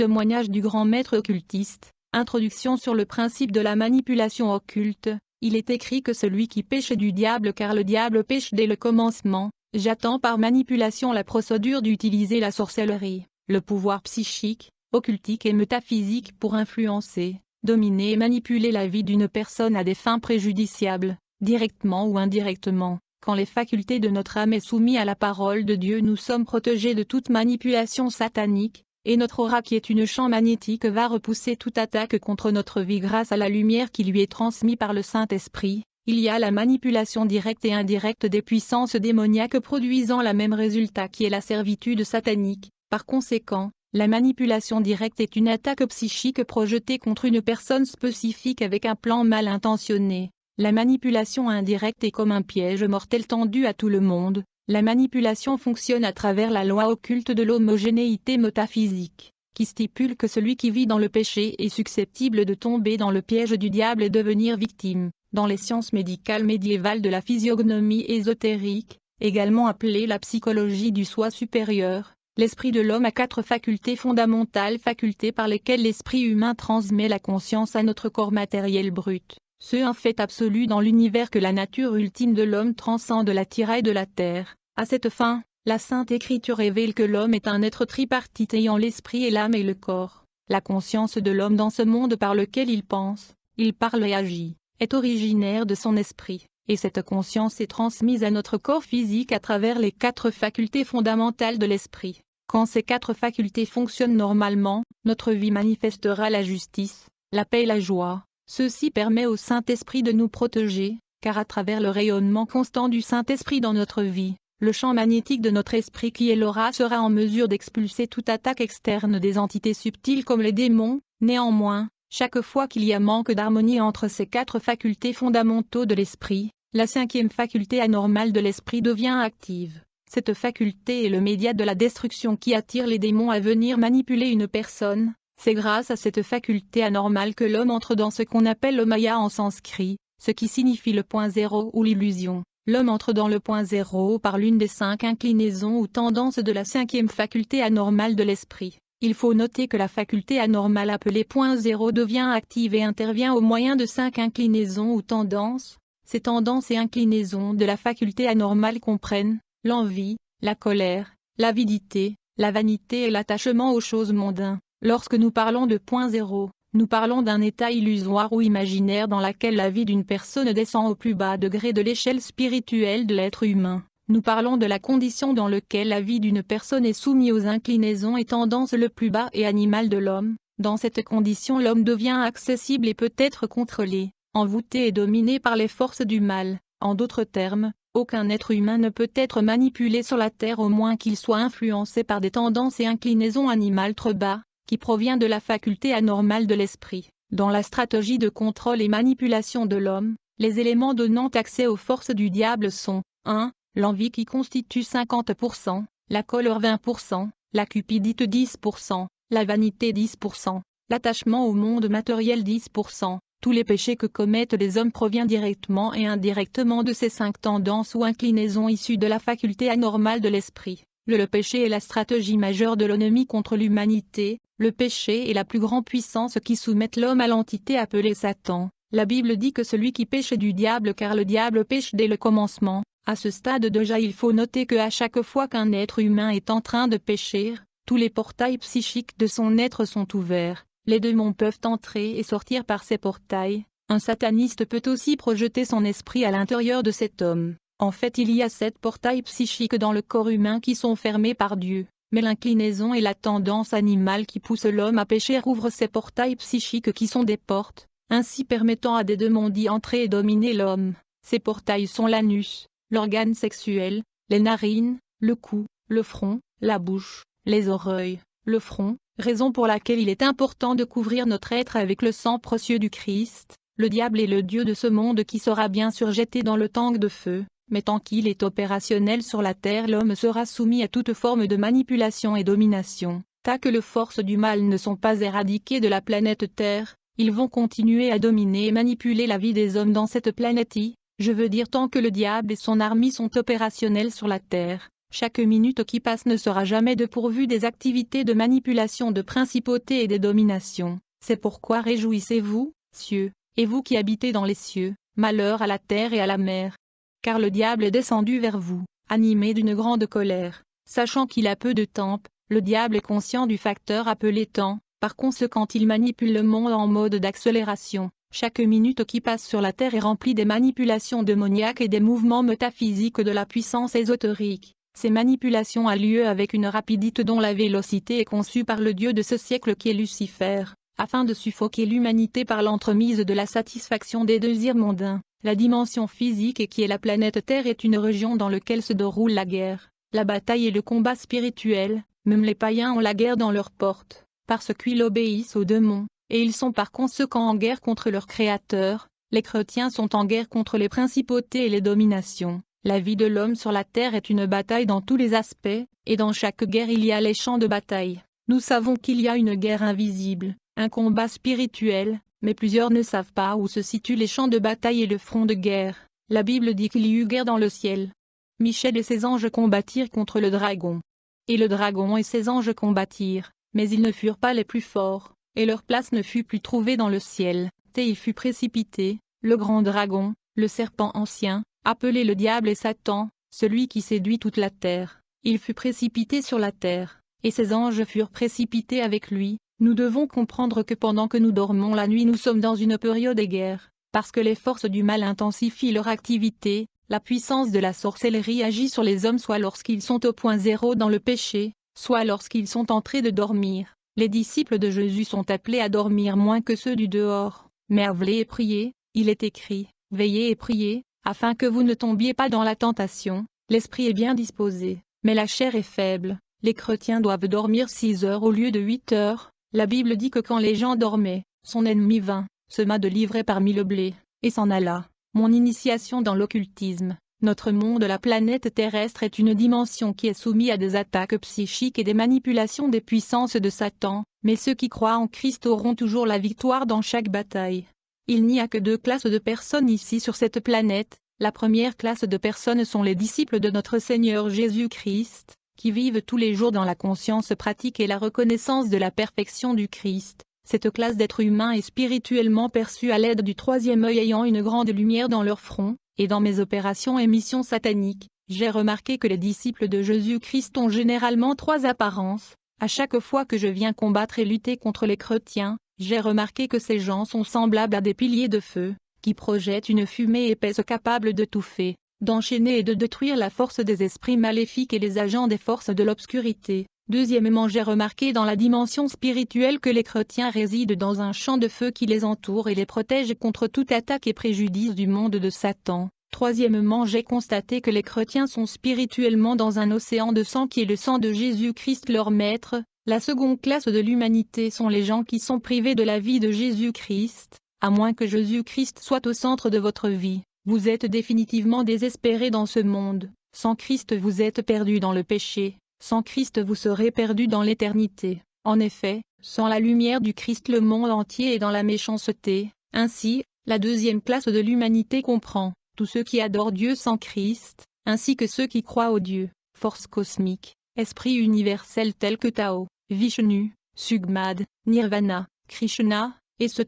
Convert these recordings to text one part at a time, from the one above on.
Témoignage du grand maître occultiste. Introduction sur le principe de la manipulation occulte. Il est écrit que celui qui pêche est du diable car le diable pêche dès le commencement. J'attends par manipulation la procédure d'utiliser la sorcellerie, le pouvoir psychique, occultique et métaphysique pour influencer, dominer et manipuler la vie d'une personne à des fins préjudiciables, directement ou indirectement. Quand les facultés de notre âme est soumise à la parole de Dieu, nous sommes protégés de toute manipulation satanique, et notre aura qui est une champ magnétique va repousser toute attaque contre notre vie grâce à la lumière qui lui est transmise par le Saint-Esprit. Il y a la manipulation directe et indirecte des puissances démoniaques produisant le même résultat qui est la servitude satanique. Par conséquent, la manipulation directe est une attaque psychique projetée contre une personne spécifique avec un plan mal intentionné. La manipulation indirecte est comme un piège mortel tendu à tout le monde. La manipulation fonctionne à travers la loi occulte de l'homogénéité métaphysique, qui stipule que celui qui vit dans le péché est susceptible de tomber dans le piège du diable et devenir victime. Dans les sciences médicales médiévales de la physiognomie ésotérique, également appelée la psychologie du soi supérieur, l'esprit de l'homme a 4 facultés fondamentales, facultés par lesquelles l'esprit humain transmet la conscience à notre corps matériel brut. C'est un fait absolu dans l'univers que la nature ultime de l'homme transcende la tiraille de la terre. À cette fin, la Sainte Écriture révèle que l'homme est un être tripartite ayant l'esprit et l'âme et le corps. La conscience de l'homme dans ce monde par lequel il pense, il parle et agit, est originaire de son esprit, et cette conscience est transmise à notre corps physique à travers les 4 facultés fondamentales de l'esprit. Quand ces 4 facultés fonctionnent normalement, notre vie manifestera la justice, la paix et la joie. Ceci permet au Saint-Esprit de nous protéger, car à travers le rayonnement constant du Saint-Esprit dans notre vie, le champ magnétique de notre esprit qui est l'aura sera en mesure d'expulser toute attaque externe des entités subtiles comme les démons. Néanmoins, chaque fois qu'il y a manque d'harmonie entre ces 4 facultés fondamentaux de l'esprit, la 5e faculté anormale de l'esprit devient active. Cette faculté est le média de la destruction qui attire les démons à venir manipuler une personne. C'est grâce à cette faculté anormale que l'homme entre dans ce qu'on appelle le maya en sanskrit, ce qui signifie le point zéro ou l'illusion. L'homme entre dans le point zéro par l'une des 5 inclinaisons ou tendances de la 5e faculté anormale de l'esprit. Il faut noter que la faculté anormale appelée point zéro devient active et intervient au moyen de 5 inclinaisons ou tendances. Ces tendances et inclinaisons de la faculté anormale comprennent l'envie, la colère, l'avidité, la vanité et l'attachement aux choses mondaines. Lorsque nous parlons de point zéro, nous parlons d'un état illusoire ou imaginaire dans lequel la vie d'une personne descend au plus bas degré de l'échelle spirituelle de l'être humain. Nous parlons de la condition dans laquelle la vie d'une personne est soumise aux inclinaisons et tendances le plus bas et animal de l'homme. Dans cette condition, l'homme devient accessible et peut être contrôlé, envoûté et dominé par les forces du mal. En d'autres termes, aucun être humain ne peut être manipulé sur la terre au moins qu'il soit influencé par des tendances et inclinaisons animales trop bas, qui provient de la faculté anormale de l'esprit. Dans la stratégie de contrôle et manipulation de l'homme, les éléments donnant accès aux forces du diable sont 1. L'envie qui constitue 50%, la colère 20%, la cupidité 10%, la vanité 10%, l'attachement au monde matériel 10%. Tous les péchés que commettent les hommes proviennent directement et indirectement de ces 5 tendances ou inclinaisons issues de la faculté anormale de l'esprit. Le péché est la stratégie majeure de l'ennemi contre l'humanité. Le péché est la plus grande puissance qui soumette l'homme à l'entité appelée Satan. La Bible dit que celui qui pêche est du diable car le diable pêche dès le commencement. À ce stade déjà il faut noter que à chaque fois qu'un être humain est en train de pécher, tous les portails psychiques de son être sont ouverts. Les démons peuvent entrer et sortir par ces portails. Un sataniste peut aussi projeter son esprit à l'intérieur de cet homme. En fait il y a 7 portails psychiques dans le corps humain qui sont fermés par Dieu. Mais l'inclinaison et la tendance animale qui pousse l'homme à pécher ouvrent ces portails psychiques qui sont des portes, ainsi permettant à des démons d'y entrer et dominer l'homme. Ces portails sont l'anus, l'organe sexuel, les narines, le cou, le front, la bouche, les oreilles, le front, raison pour laquelle il est important de couvrir notre être avec le sang précieux du Christ. Le diable est le dieu de ce monde qui sera bien sûr jeté dans le tank de feu. Mais tant qu'il est opérationnel sur la terre, l'homme sera soumis à toute forme de manipulation et domination. Tant que les forces du mal ne sont pas éradiquées de la planète Terre, ils vont continuer à dominer et manipuler la vie des hommes dans cette planète. Je veux dire tant que le diable et son armée sont opérationnels sur la terre, Chaque minute qui passe ne sera jamais dépourvue des activités de manipulation de principauté et de domination. C'est pourquoi réjouissez-vous, cieux, et vous qui habitez dans les cieux, malheur à la terre et à la mer. Car le diable est descendu vers vous, animé d'une grande colère, sachant qu'il a peu de temps. Le diable est conscient du facteur appelé temps, par conséquent il manipule le monde en mode d'accélération. Chaque minute qui passe sur la terre est remplie des manipulations démoniaques et des mouvements métaphysiques de la puissance ésotérique. Ces manipulations ont lieu avec une rapidité dont la vélocité est conçue par le dieu de ce siècle qui est Lucifer, afin de suffoquer l'humanité par l'entremise de la satisfaction des désirs mondains. La dimension physique et qui est la planète Terre est une région dans laquelle se déroule la guerre, la bataille et le combat spirituel. Même les païens ont la guerre dans leurs portes, parce qu'ils obéissent aux démons, et ils sont par conséquent en guerre contre leur Créateur. Les chrétiens sont en guerre contre les principautés et les dominations. La vie de l'homme sur la terre est une bataille dans tous les aspects, et dans chaque guerre il y a les champs de bataille. Nous savons qu'il y a une guerre invisible, un combat spirituel, mais plusieurs ne savent pas où se situent les champs de bataille et le front de guerre. La Bible dit qu'il y eut guerre dans le ciel. Michel et ses anges combattirent contre le dragon. Et le dragon et ses anges combattirent, mais ils ne furent pas les plus forts, et leur place ne fut plus trouvée dans le ciel. Et il fut précipité, le grand dragon, le serpent ancien, appelé le diable et Satan, celui qui séduit toute la terre. Il fut précipité sur la terre, et ses anges furent précipités avec lui. Nous devons comprendre que pendant que nous dormons la nuit nous sommes dans une période de guerre, parce que les forces du mal intensifient leur activité. La puissance de la sorcellerie agit sur les hommes soit lorsqu'ils sont au point zéro dans le péché, soit lorsqu'ils sont en train de dormir. Les disciples de Jésus sont appelés à dormir moins que ceux du dehors, mais à veiller et prier. Il est écrit, veillez et priez, afin que vous ne tombiez pas dans la tentation. L'esprit est bien disposé, mais la chair est faible. Les chrétiens doivent dormir 6 heures au lieu de 8 heures. La Bible dit que quand les gens dormaient, son ennemi vint, sema de l'ivraie parmi le blé, et s'en alla. Mon initiation dans l'occultisme. Notre monde, la planète terrestre, est une dimension qui est soumise à des attaques psychiques et des manipulations des puissances de Satan, mais ceux qui croient en Christ auront toujours la victoire dans chaque bataille. Il n'y a que 2 classes de personnes ici sur cette planète. La première classe de personnes sont les disciples de notre Seigneur Jésus-Christ, qui vivent tous les jours dans la conscience pratique et la reconnaissance de la perfection du Christ. Cette classe d'êtres humains est spirituellement perçue à l'aide du 3e œil ayant une grande lumière dans leur front, et dans mes opérations et missions sataniques, j'ai remarqué que les disciples de Jésus-Christ ont généralement 3 apparences. À chaque fois que je viens combattre et lutter contre les chrétiens, j'ai remarqué que ces gens sont semblables à des piliers de feu, qui projettent une fumée épaisse capable d'étouffer, d'enchaîner et de détruire la force des esprits maléfiques et les agents des forces de l'obscurité. Deuxièmement, j'ai remarqué dans la dimension spirituelle que les chrétiens résident dans un champ de feu qui les entoure et les protège contre toute attaque et préjudice du monde de Satan. Troisièmement, j'ai constaté que les chrétiens sont spirituellement dans un océan de sang qui est le sang de Jésus-Christ leur maître. La seconde classe de l'humanité sont les gens qui sont privés de la vie de Jésus-Christ. À moins que Jésus-Christ soit au centre de votre vie, vous êtes définitivement désespérés dans ce monde. Sans Christ vous êtes perdus dans le péché. Sans Christ vous serez perdus dans l'éternité. En effet, sans la lumière du Christ le monde entier est dans la méchanceté. Ainsi, la deuxième classe de l'humanité comprend tous ceux qui adorent Dieu sans Christ, ainsi que ceux qui croient au Dieu, force cosmique, esprit universel tel que Tao, Vishnu, Sugmad, Nirvana, Krishna, etc.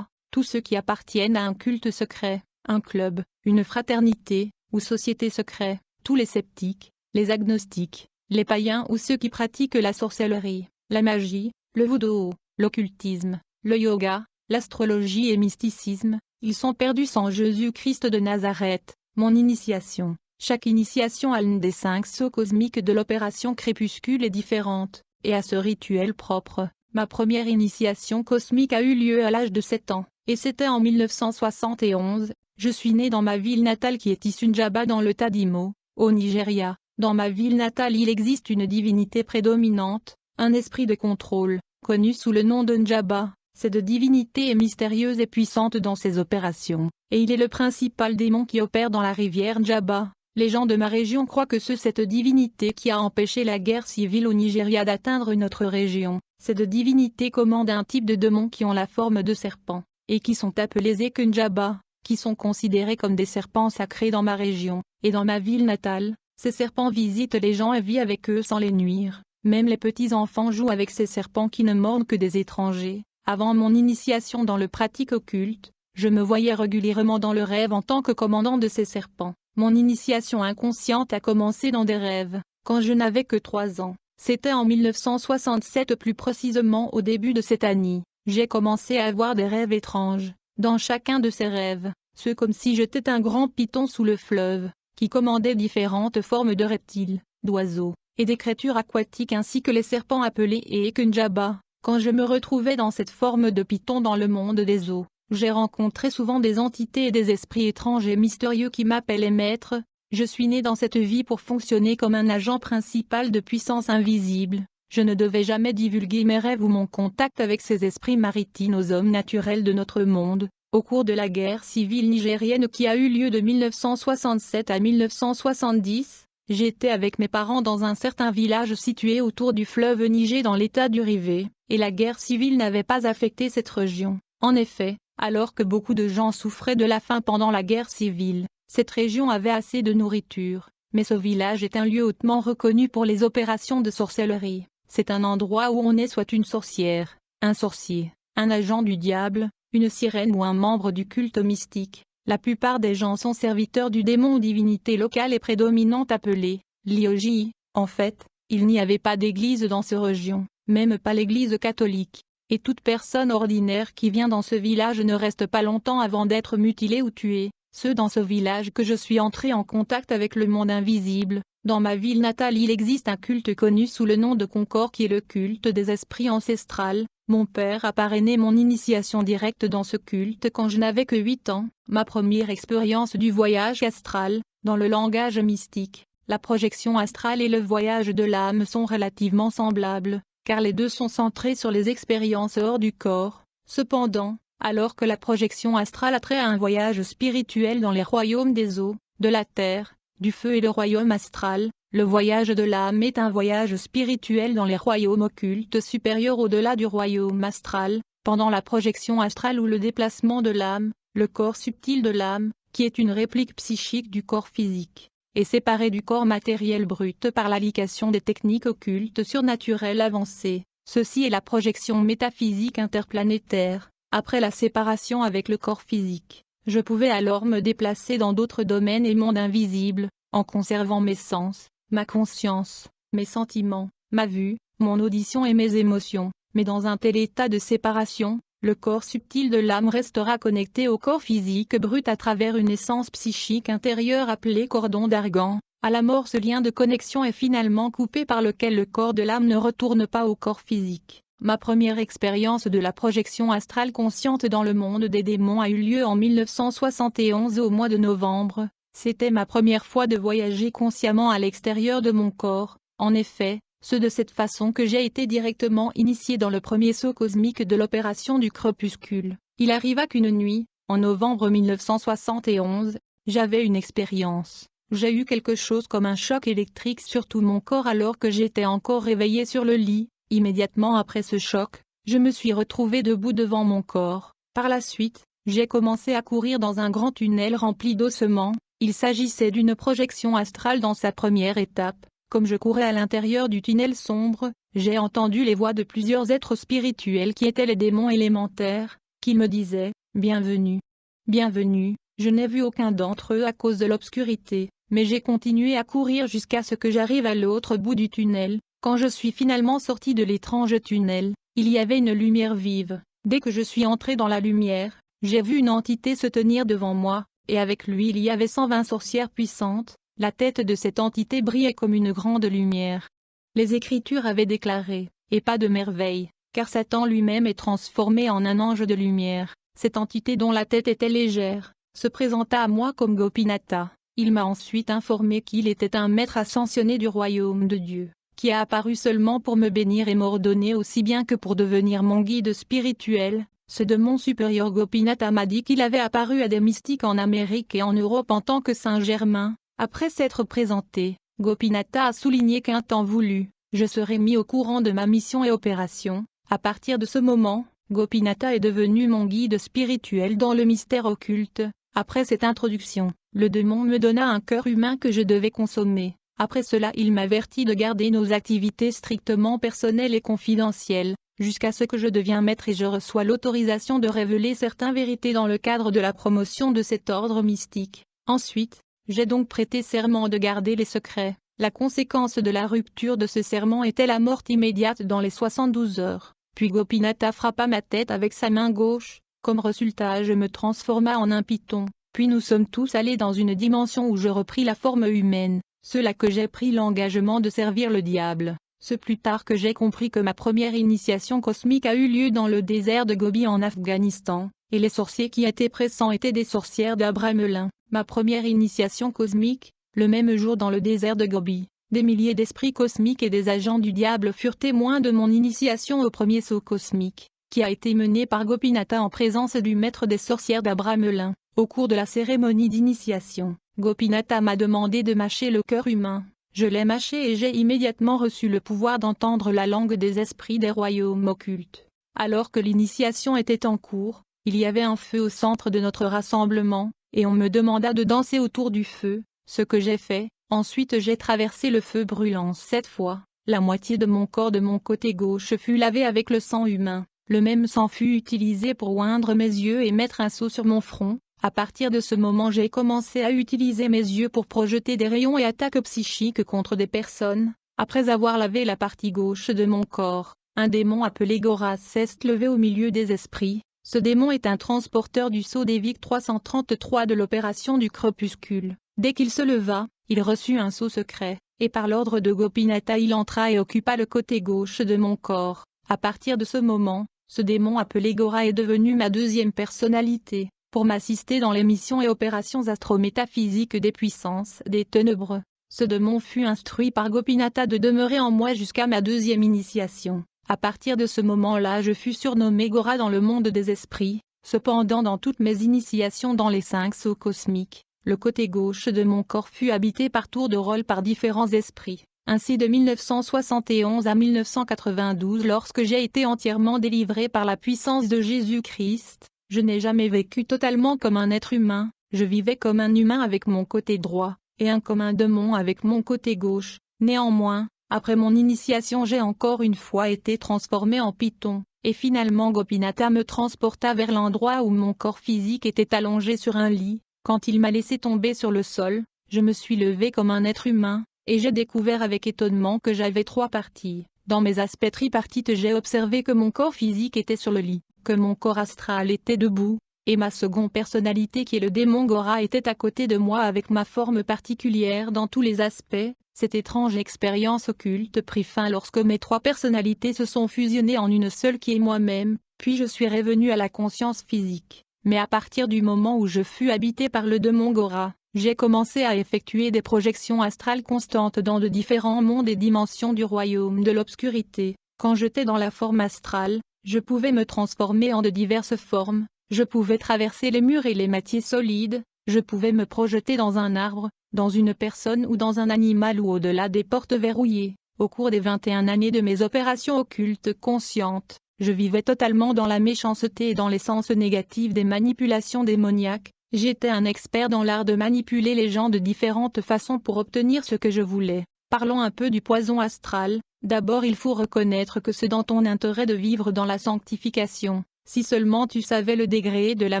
Tous ceux qui appartiennent à un culte secret, un club, une fraternité, ou société secrète, tous les sceptiques, les agnostiques, les païens ou ceux qui pratiquent la sorcellerie, la magie, le voodoo, l'occultisme, le yoga, l'astrologie et mysticisme, ils sont perdus sans Jésus-Christ de Nazareth, mon initiation. Chaque initiation à l'une des 5 sauts cosmiques de l'opération crépuscule est différente, et à ce rituel propre. Ma première initiation cosmique a eu lieu à l'âge de 7 ans, et c'était en 1971. Je suis né dans ma ville natale qui est issue Njaba dans l'État d'Imo, au Nigeria. Dans ma ville natale il existe une divinité prédominante, un esprit de contrôle, connu sous le nom de Njaba. Cette divinité est mystérieuse et puissante dans ses opérations, et il est le principal démon qui opère dans la rivière Njaba. Les gens de ma région croient que c'est cette divinité qui a empêché la guerre civile au Nigeria d'atteindre notre région. Cette divinité commande un type de démons qui ont la forme de serpents, et qui sont appelés Ekunjaba, qui sont considérés comme des serpents sacrés dans ma région, et dans ma ville natale. Ces serpents visitent les gens et vivent avec eux sans les nuire. Même les petits enfants jouent avec ces serpents qui ne mordent que des étrangers. Avant mon initiation dans le pratique occulte, je me voyais régulièrement dans le rêve en tant que commandant de ces serpents. Mon initiation inconsciente a commencé dans des rêves, quand je n'avais que 3 ans. C'était en 1967, plus précisément au début de cette année. J'ai commencé à avoir des rêves étranges. Dans chacun de ces rêves, c'est comme si j'étais un grand python sous le fleuve, qui commandait différentes formes de reptiles, d'oiseaux, et des créatures aquatiques ainsi que les serpents appelés Ekunjaba. Quand je me retrouvais dans cette forme de python dans le monde des eaux, j'ai rencontré souvent des entités et des esprits étranges et mystérieux qui m'appelaient maître. Je suis né dans cette vie pour fonctionner comme un agent principal de puissance invisible. Je ne devais jamais divulguer mes rêves ou mon contact avec ces esprits maritimes aux hommes naturels de notre monde. Au cours de la guerre civile nigérienne qui a eu lieu de 1967 à 1970, j'étais avec mes parents dans un certain village situé autour du fleuve Niger dans l'état du River, et la guerre civile n'avait pas affecté cette région. En effet, alors que beaucoup de gens souffraient de la faim pendant la guerre civile, cette région avait assez de nourriture. Mais ce village est un lieu hautement reconnu pour les opérations de sorcellerie. C'est un endroit où on est soit une sorcière, un sorcier, un agent du diable, une sirène ou un membre du culte mystique. La plupart des gens sont serviteurs du démon ou divinité locale et prédominante appelée Lioji. En fait, il n'y avait pas d'église dans cette région, même pas l'église catholique. Et toute personne ordinaire qui vient dans ce village ne reste pas longtemps avant d'être mutilée ou tuée. C'est dans ce village que je suis entré en contact avec le monde invisible. Dans ma ville natale il existe un culte connu sous le nom de Concor qui est le culte des esprits ancestrales. Mon père a parrainé mon initiation directe dans ce culte quand je n'avais que 8 ans. Ma première expérience du voyage astral, dans le langage mystique, la projection astrale et le voyage de l'âme sont relativement semblables, car les deux sont centrés sur les expériences hors du corps. Cependant, alors que la projection astrale a trait à un voyage spirituel dans les royaumes des eaux, de la terre, du feu et le royaume astral, le voyage de l'âme est un voyage spirituel dans les royaumes occultes supérieurs au-delà du royaume astral. Pendant la projection astrale ou le déplacement de l'âme, le corps subtil de l'âme, qui est une réplique psychique du corps physique, est séparé du corps matériel brut par l'application des techniques occultes surnaturelles avancées. Ceci est la projection métaphysique interplanétaire. Après la séparation avec le corps physique, je pouvais alors me déplacer dans d'autres domaines et mondes invisibles, en conservant mes sens, ma conscience, mes sentiments, ma vue, mon audition et mes émotions. Mais dans un tel état de séparation, le corps subtil de l'âme restera connecté au corps physique brut à travers une essence psychique intérieure appelée cordon d'argan. À la mort, ce lien de connexion est finalement coupé par lequel le corps de l'âme ne retourne pas au corps physique. Ma première expérience de la projection astrale consciente dans le monde des démons a eu lieu en 1971 au mois de novembre. C'était ma première fois de voyager consciemment à l'extérieur de mon corps. En effet, c'est de cette façon que j'ai été directement initié dans le premier saut cosmique de l'opération du crépuscule. Il arriva qu'une nuit, en novembre 1971, j'avais une expérience. J'ai eu quelque chose comme un choc électrique sur tout mon corps alors que j'étais encore réveillé sur le lit. Immédiatement après ce choc, je me suis retrouvé debout devant mon corps. Par la suite, j'ai commencé à courir dans un grand tunnel rempli d'ossements. Il s'agissait d'une projection astrale dans sa première étape. Comme je courais à l'intérieur du tunnel sombre, j'ai entendu les voix de plusieurs êtres spirituels qui étaient les démons élémentaires, qui me disaient « Bienvenue. Bienvenue ». Je n'ai vu aucun d'entre eux à cause de l'obscurité, mais j'ai continué à courir jusqu'à ce que j'arrive à l'autre bout du tunnel. Quand je suis finalement sorti de l'étrange tunnel, il y avait une lumière vive. Dès que je suis entré dans la lumière, j'ai vu une entité se tenir devant moi, et avec lui il y avait 120 sorcières puissantes. La tête de cette entité brillait comme une grande lumière. Les Écritures avaient déclaré, et pas de merveille, car Satan lui-même est transformé en un ange de lumière. Cette entité dont la tête était légère, se présenta à moi comme Gopinatha. Il m'a ensuite informé qu'il était un maître ascensionné du royaume de Dieu, qui a apparu seulement pour me bénir et m'ordonner aussi bien que pour devenir mon guide spirituel. Ce démon supérieur Gopinatha m'a dit qu'il avait apparu à des mystiques en Amérique et en Europe en tant que Saint-Germain. Après s'être présenté, Gopinatha a souligné qu'un temps voulu, je serai mis au courant de ma mission et opération. À partir de ce moment, Gopinatha est devenu mon guide spirituel dans le mystère occulte. Après cette introduction, le démon me donna un cœur humain que je devais consommer. Après cela il m'avertit de garder nos activités strictement personnelles et confidentielles, jusqu'à ce que je devienne maître et je reçois l'autorisation de révéler certaines vérités dans le cadre de la promotion de cet ordre mystique. Ensuite, j'ai donc prêté serment de garder les secrets. La conséquence de la rupture de ce serment était la mort immédiate dans les 72 heures. Puis Gopinatha frappa ma tête avec sa main gauche, comme résultat je me transforma en un python. Puis nous sommes tous allés dans une dimension où je repris la forme humaine. C'est là que j'ai pris l'engagement de servir le diable. C'est plus tard que j'ai compris que ma première initiation cosmique a eu lieu dans le désert de Gobi en Afghanistan, et les sorciers qui étaient présents étaient des sorcières d'Abramelin. Ma première initiation cosmique, le même jour dans le désert de Gobi, des milliers d'esprits cosmiques et des agents du diable furent témoins de mon initiation au premier saut cosmique, qui a été mené par Gopinatha en présence du maître des sorcières d'Abramelin. Au cours de la cérémonie d'initiation, Gopinatha m'a demandé de mâcher le cœur humain. Je l'ai mâché et j'ai immédiatement reçu le pouvoir d'entendre la langue des esprits des royaumes occultes. Alors que l'initiation était en cours, il y avait un feu au centre de notre rassemblement, et on me demanda de danser autour du feu, ce que j'ai fait. Ensuite j'ai traversé le feu brûlant 7 fois. La moitié de mon corps de mon côté gauche fut lavée avec le sang humain. Le même sang fut utilisé pour oindre mes yeux et mettre un sceau sur mon front. À partir de ce moment j'ai commencé à utiliser mes yeux pour projeter des rayons et attaques psychiques contre des personnes. Après avoir lavé la partie gauche de mon corps, un démon appelé Gora s'est levé au milieu des esprits. Ce démon est un transporteur du sceau d'Evik 333 de l'opération du crépuscule. Dès qu'il se leva, il reçut un sceau secret, et par l'ordre de Gopinatha il entra et occupa le côté gauche de mon corps. À partir de ce moment, ce démon appelé Gora est devenu ma deuxième personnalité, pour m'assister dans les missions et opérations astrométaphysiques des puissances des ténèbres. Ce démon fut instruit par Gopinatha de demeurer en moi jusqu'à ma deuxième initiation. À partir de ce moment-là je fus surnommé Gora dans le monde des esprits. Cependant dans toutes mes initiations dans les 5 sauts cosmiques, le côté gauche de mon corps fut habité par tour de rôle par différents esprits. Ainsi de 1971 à 1992 lorsque j'ai été entièrement délivré par la puissance de Jésus-Christ, je n'ai jamais vécu totalement comme un être humain, je vivais comme un humain avec mon côté droit, et comme un démon avec mon côté gauche. Néanmoins, après mon initiation j'ai encore une fois été transformé en python, et finalement Gopinatha me transporta vers l'endroit où mon corps physique était allongé sur un lit. Quand il m'a laissé tomber sur le sol, je me suis levé comme un être humain, et j'ai découvert avec étonnement que j'avais 3 parties. Dans mes aspects tripartites j'ai observé que mon corps physique était sur le lit, que mon corps astral était debout, et ma seconde personnalité qui est le démon Gora était à côté de moi avec ma forme particulière dans tous les aspects. Cette étrange expérience occulte prit fin lorsque mes 3 personnalités se sont fusionnées en une seule qui est moi-même, puis je suis revenu à la conscience physique. Mais à partir du moment où je fus habité par le démon Gora, j'ai commencé à effectuer des projections astrales constantes dans de différents mondes et dimensions du royaume de l'obscurité. Quand j'étais dans la forme astrale, je pouvais me transformer en de diverses formes, je pouvais traverser les murs et les matières solides, je pouvais me projeter dans un arbre, dans une personne ou dans un animal ou au-delà des portes verrouillées. Au cours des 21 années de mes opérations occultes conscientes, je vivais totalement dans la méchanceté et dans l'essence négative des manipulations démoniaques. J'étais un expert dans l'art de manipuler les gens de différentes façons pour obtenir ce que je voulais. Parlons un peu du poison astral. D'abord il faut reconnaître que c'est dans ton intérêt de vivre dans la sanctification. Si seulement tu savais le degré de la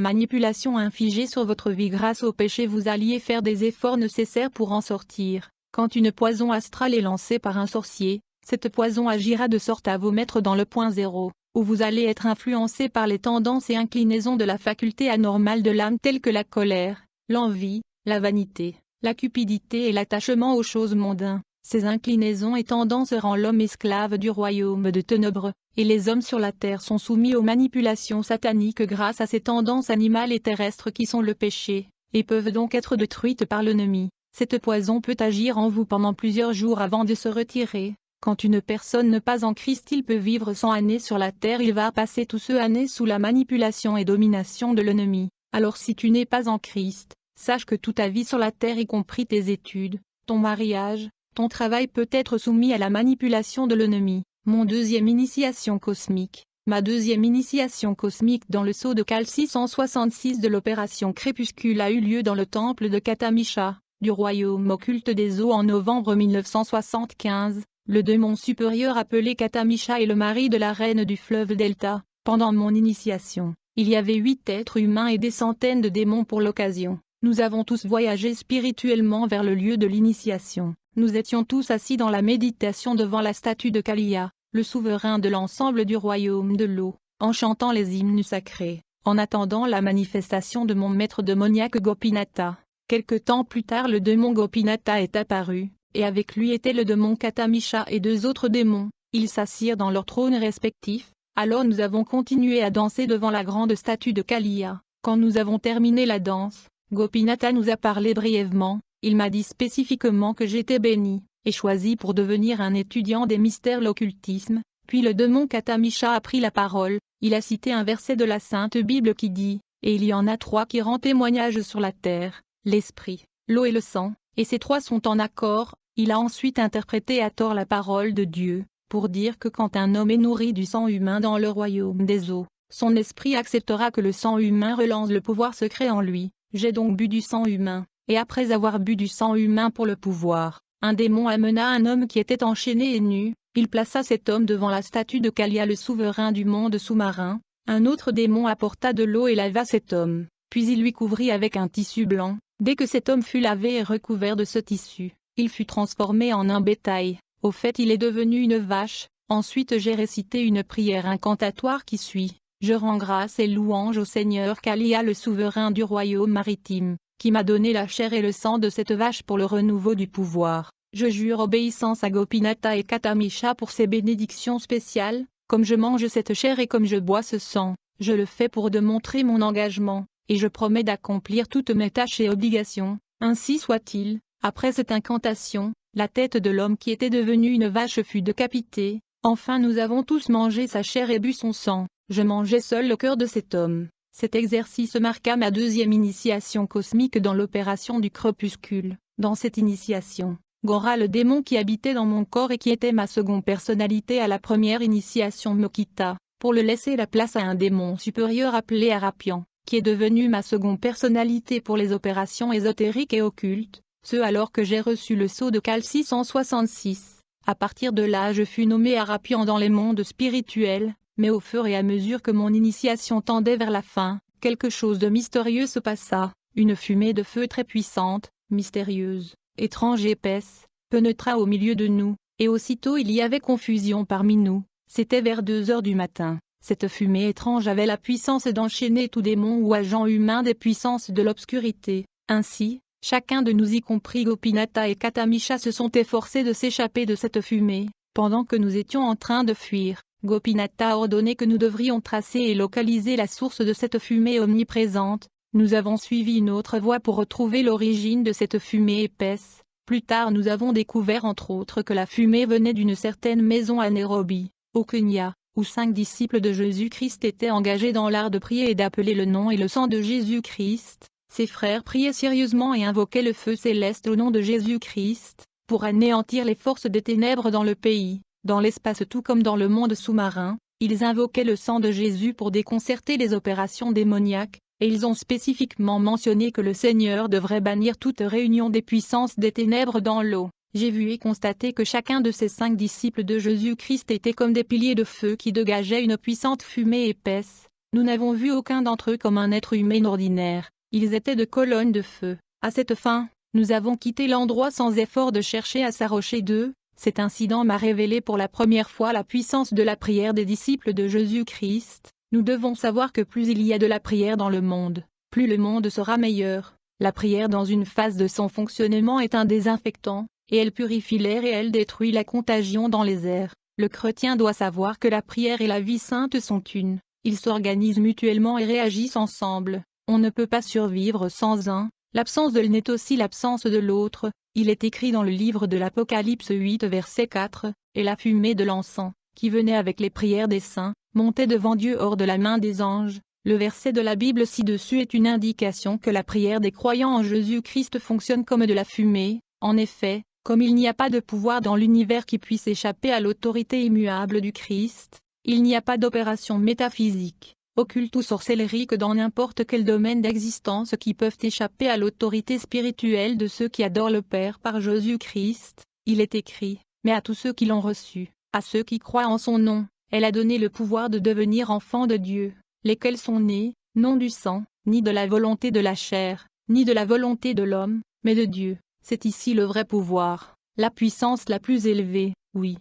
manipulation infligée sur votre vie grâce au péché vous alliez faire des efforts nécessaires pour en sortir. Quand une poison astrale est lancée par un sorcier, cette poison agira de sorte à vous mettre dans le point zéro, où vous allez être influencé par les tendances et inclinaisons de la faculté anormale de l'âme telles que la colère, l'envie, la vanité, la cupidité et l'attachement aux choses mondaines. Ces inclinaisons et tendances rendent l'homme esclave du royaume de ténèbres, et les hommes sur la terre sont soumis aux manipulations sataniques grâce à ces tendances animales et terrestres qui sont le péché, et peuvent donc être détruites par l'ennemi. Cette poison peut agir en vous pendant plusieurs jours avant de se retirer. Quand une personne n'est pas en Christ il peut vivre 100 années sur la terre il va passer toutes ces années sous la manipulation et domination de l'ennemi. Alors si tu n'es pas en Christ, sache que toute ta vie sur la terre y compris tes études, ton mariage, ton travail peut être soumis à la manipulation de l'ennemi. Mon deuxième initiation cosmique. Ma deuxième initiation cosmique dans le sceau de Cal 666 de l'opération Crépuscule a eu lieu dans le temple de Katamisha. du royaume occulte des eaux en novembre 1975, le démon supérieur appelé Katamisha est le mari de la reine du fleuve Delta. Pendant mon initiation, il y avait 8 êtres humains et des centaines de démons pour l'occasion. Nous avons tous voyagé spirituellement vers le lieu de l'initiation. Nous étions tous assis dans la méditation devant la statue de Kaliya, le souverain de l'ensemble du royaume de l'eau, en chantant les hymnes sacrés, en attendant la manifestation de mon maître démoniaque Gopinatha. Quelque temps plus tard le démon Gopinatha est apparu, et avec lui étaient le démon Katamisha et 2 autres démons. Ils s'assirent dans leurs trônes respectifs. Alors nous avons continué à danser devant la grande statue de Kaliya. Quand nous avons terminé la danse, Gopinatha nous a parlé brièvement. Il m'a dit spécifiquement que j'étais béni, et choisi pour devenir un étudiant des mystères de l'occultisme. Puis le démon Katamisha a pris la parole. Il a cité un verset de la Sainte Bible qui dit « Et il y en a 3 qui rendent témoignage sur la terre, l'esprit, l'eau et le sang, et ces 3 sont en accord. » Il a ensuite interprété à tort la parole de Dieu, pour dire que quand un homme est nourri du sang humain dans le royaume des eaux, son esprit acceptera que le sang humain relance le pouvoir secret en lui. J'ai donc bu du sang humain, et après avoir bu du sang humain pour le pouvoir, un démon amena un homme qui était enchaîné et nu. Il plaça cet homme devant la statue de Kaliya, le souverain du monde sous-marin. Un autre démon apporta de l'eau et lava cet homme, puis il lui couvrit avec un tissu blanc. Dès que cet homme fut lavé et recouvert de ce tissu, il fut transformé en un bétail. Au fait, il est devenu une vache. Ensuite j'ai récité une prière incantatoire qui suit. Je rends grâce et louange au Seigneur Kaliya, le souverain du royaume maritime, qui m'a donné la chair et le sang de cette vache pour le renouveau du pouvoir. Je jure obéissance à Gopinatha et Katamisha pour ces bénédictions spéciales. Comme je mange cette chair et comme je bois ce sang, je le fais pour démontrer mon engagement, et je promets d'accomplir toutes mes tâches et obligations. Ainsi soit-il. Après cette incantation, la tête de l'homme qui était devenu une vache fut décapitée. Enfin nous avons tous mangé sa chair et bu son sang. Je mangeais seul le cœur de cet homme. Cet exercice marqua ma 2e initiation cosmique dans l'opération du crépuscule. Dans cette initiation, Gora, le démon qui habitait dans mon corps et qui était ma seconde personnalité à la première initiation, me quitta, pour le laisser la place à un démon supérieur appelé Arapian, qui est devenu ma seconde personnalité pour les opérations ésotériques et occultes. Ce alors que j'ai reçu le sceau de Cal 666. À partir de là je fus nommé Arapian dans les mondes spirituels, mais au fur et à mesure que mon initiation tendait vers la fin, quelque chose de mystérieux se passa. Une fumée de feu très puissante, mystérieuse, étrange et épaisse, pénétra au milieu de nous, et aussitôt il y avait confusion parmi nous. C'était vers 2 heures du matin. Cette fumée étrange avait la puissance d'enchaîner tout démon ou agent humain des puissances de l'obscurité. Ainsi, chacun de nous, y compris Gopinatha et Katamisha, se sont efforcés de s'échapper de cette fumée. Pendant que nous étions en train de fuir, Gopinatha a ordonné que nous devrions tracer et localiser la source de cette fumée omniprésente. Nous avons suivi une autre voie pour retrouver l'origine de cette fumée épaisse. Plus tard nous avons découvert entre autres que la fumée venait d'une certaine maison à Nairobi, au Kenya, où 5 disciples de Jésus-Christ étaient engagés dans l'art de prier et d'appeler le nom et le sang de Jésus-Christ. Ces frères priaient sérieusement et invoquaient le feu céleste au nom de Jésus-Christ, pour anéantir les forces des ténèbres dans le pays, dans l'espace tout comme dans le monde sous-marin. Ils invoquaient le sang de Jésus pour déconcerter les opérations démoniaques, et ils ont spécifiquement mentionné que le Seigneur devrait bannir toute réunion des puissances des ténèbres dans l'eau. J'ai vu et constaté que chacun de ces 5 disciples de Jésus-Christ était comme des piliers de feu qui dégageaient une puissante fumée épaisse. Nous n'avons vu aucun d'entre eux comme un être humain ordinaire. Ils étaient de colonnes de feu. À cette fin, nous avons quitté l'endroit sans effort de chercher à s'arrocher d'eux. Cet incident m'a révélé pour la première fois la puissance de la prière des disciples de Jésus-Christ. Nous devons savoir que plus il y a de la prière dans le monde, plus le monde sera meilleur. La prière dans une phase de son fonctionnement est un désinfectant, et elle purifie l'air et elle détruit la contagion dans les airs. Le chrétien doit savoir que la prière et la vie sainte sont une. Ils s'organisent mutuellement et réagissent ensemble. On ne peut pas survivre sans un. L'absence de l'un est aussi l'absence de l'autre. Il est écrit dans le livre de l'Apocalypse 8 verset 4, « Et la fumée de l'encens, qui venait avec les prières des saints, montait devant Dieu hors de la main des anges. » Le verset de la Bible ci-dessus est une indication que la prière des croyants en Jésus-Christ fonctionne comme de la fumée. En effet, comme il n'y a pas de pouvoir dans l'univers qui puisse échapper à l'autorité immuable du Christ, il n'y a pas d'opération métaphysique, occulte ou sorcellerie que dans n'importe quel domaine d'existence qui peuvent échapper à l'autorité spirituelle de ceux qui adorent le Père par Jésus-Christ. Il est écrit, mais à tous ceux qui l'ont reçu, à ceux qui croient en son nom, elle a donné le pouvoir de devenir enfants de Dieu, lesquels sont nés, non du sang, ni de la volonté de la chair, ni de la volonté de l'homme, mais de Dieu. C'est ici le vrai pouvoir, la puissance la plus élevée, oui.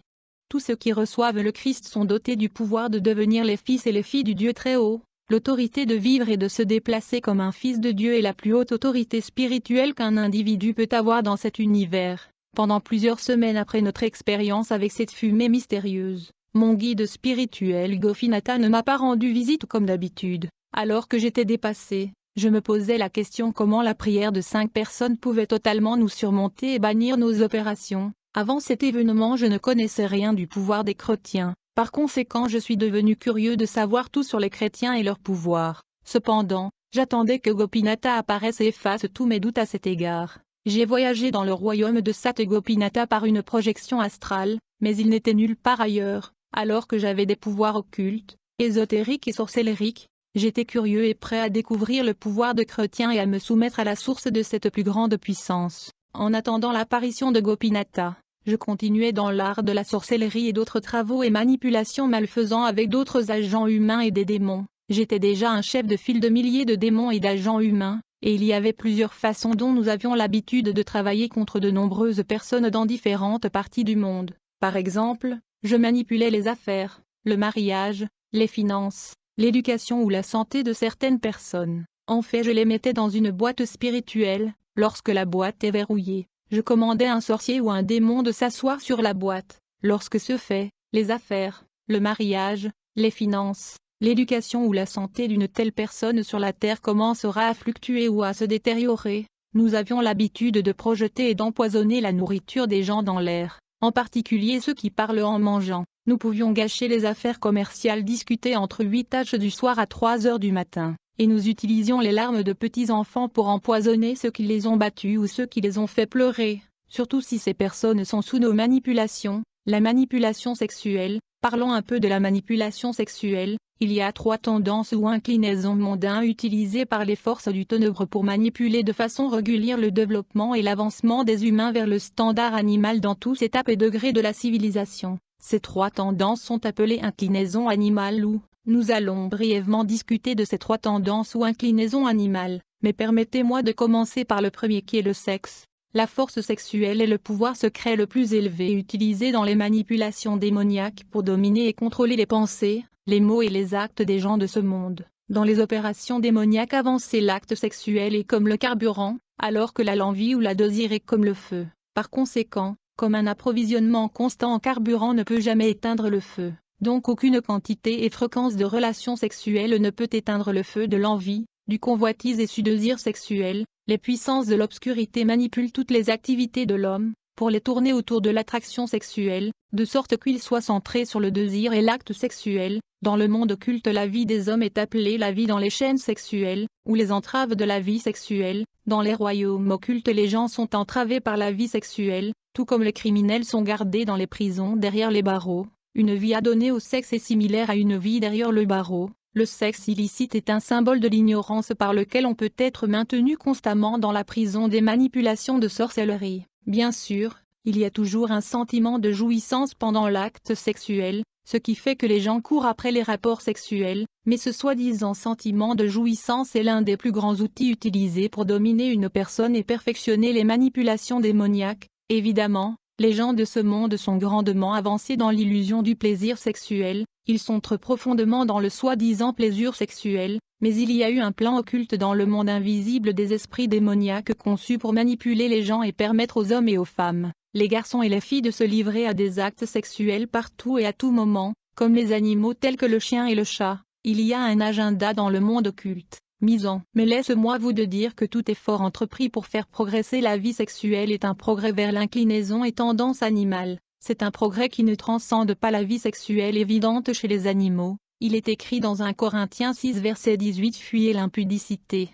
Tous ceux qui reçoivent le Christ sont dotés du pouvoir de devenir les fils et les filles du Dieu très haut, l'autorité de vivre et de se déplacer comme un fils de Dieu est la plus haute autorité spirituelle qu'un individu peut avoir dans cet univers. Pendant plusieurs semaines après notre expérience avec cette fumée mystérieuse, mon guide spirituel Gopinath ne m'a pas rendu visite comme d'habitude. Alors que j'étais dépassé, je me posais la question comment la prière de 5 personnes pouvait totalement nous surmonter et bannir nos opérations. Avant cet événement, je ne connaissais rien du pouvoir des chrétiens. Par conséquent, je suis devenu curieux de savoir tout sur les chrétiens et leur pouvoir. Cependant, j'attendais que Gopinath apparaisse et efface tous mes doutes à cet égard. J'ai voyagé dans le royaume de Sat Gopinath par une projection astrale, mais il n'était nulle part ailleurs. Alors que j'avais des pouvoirs occultes, ésotériques et sorcelleriques, j'étais curieux et prêt à découvrir le pouvoir de chrétien et à me soumettre à la source de cette plus grande puissance. En attendant l'apparition de Gopinath, je continuais dans l'art de la sorcellerie et d'autres travaux et manipulations malfaisants avec d'autres agents humains et des démons. J'étais déjà un chef de file de milliers de démons et d'agents humains, et il y avait plusieurs façons dont nous avions l'habitude de travailler contre de nombreuses personnes dans différentes parties du monde. Par exemple, je manipulais les affaires, le mariage, les finances, l'éducation ou la santé de certaines personnes. En fait, je les mettais dans une boîte spirituelle. Lorsque la boîte est verrouillée, je commandais un sorcier ou un démon de s'asseoir sur la boîte. Lorsque ce fait, les affaires, le mariage, les finances, l'éducation ou la santé d'une telle personne sur la terre commencera à fluctuer ou à se détériorer. Nous avions l'habitude de projeter et d'empoisonner la nourriture des gens dans l'air, en particulier ceux qui parlent en mangeant. Nous pouvions gâcher les affaires commerciales discutées entre 8h du soir à 3h du matin. Et nous utilisions les larmes de petits enfants pour empoisonner ceux qui les ont battus ou ceux qui les ont fait pleurer, surtout si ces personnes sont sous nos manipulations. La manipulation sexuelle. Parlons un peu de la manipulation sexuelle. Il y a 3 tendances ou inclinaisons mondaines utilisées par les forces du ténèbre pour manipuler de façon régulière le développement et l'avancement des humains vers le standard animal dans tous étapes et degrés de la civilisation. Ces 3 tendances sont appelées inclinaisons animales ou nous allons brièvement discuter de ces 3 tendances ou inclinaisons animales, mais permettez-moi de commencer par le premier qui est le sexe. La force sexuelle est le pouvoir secret le plus élevé utilisé dans les manipulations démoniaques pour dominer et contrôler les pensées, les mots et les actes des gens de ce monde. Dans les opérations démoniaques avancées, l'acte sexuel est comme le carburant, alors que l'envie ou la désir est comme le feu. Par conséquent, comme un approvisionnement constant en carburant ne peut jamais éteindre le feu. Donc aucune quantité et fréquence de relations sexuelles ne peut éteindre le feu de l'envie, du convoitise et du désir sexuel. Les puissances de l'obscurité manipulent toutes les activités de l'homme, pour les tourner autour de l'attraction sexuelle, de sorte qu'il soit centré sur le désir et l'acte sexuel. Dans le monde occulte, la vie des hommes est appelée la vie dans les chaînes sexuelles, ou les entraves de la vie sexuelle. Dans les royaumes occultes, les gens sont entravés par la vie sexuelle, tout comme les criminels sont gardés dans les prisons derrière les barreaux. Une vie adonnée au sexe est similaire à une vie derrière le barreau. Le sexe illicite est un symbole de l'ignorance par lequel on peut être maintenu constamment dans la prison des manipulations de sorcellerie. Bien sûr, il y a toujours un sentiment de jouissance pendant l'acte sexuel, ce qui fait que les gens courent après les rapports sexuels, mais ce soi-disant sentiment de jouissance est l'un des plus grands outils utilisés pour dominer une personne et perfectionner les manipulations démoniaques. Évidemment, les gens de ce monde sont grandement avancés dans l'illusion du plaisir sexuel, ils sont trop profondément dans le soi-disant plaisir sexuel, mais il y a eu un plan occulte dans le monde invisible des esprits démoniaques conçus pour manipuler les gens et permettre aux hommes et aux femmes, les garçons et les filles de se livrer à des actes sexuels partout et à tout moment, comme les animaux tels que le chien et le chat. Il y a un agenda dans le monde occulte. Mais laisse-moi vous de dire que tout effort entrepris pour faire progresser la vie sexuelle est un progrès vers l'inclinaison et tendance animale. C'est un progrès qui ne transcende pas la vie sexuelle évidente chez les animaux. Il est écrit dans 1 Corinthiens 6 verset 18 « Fuyez l'impudicité.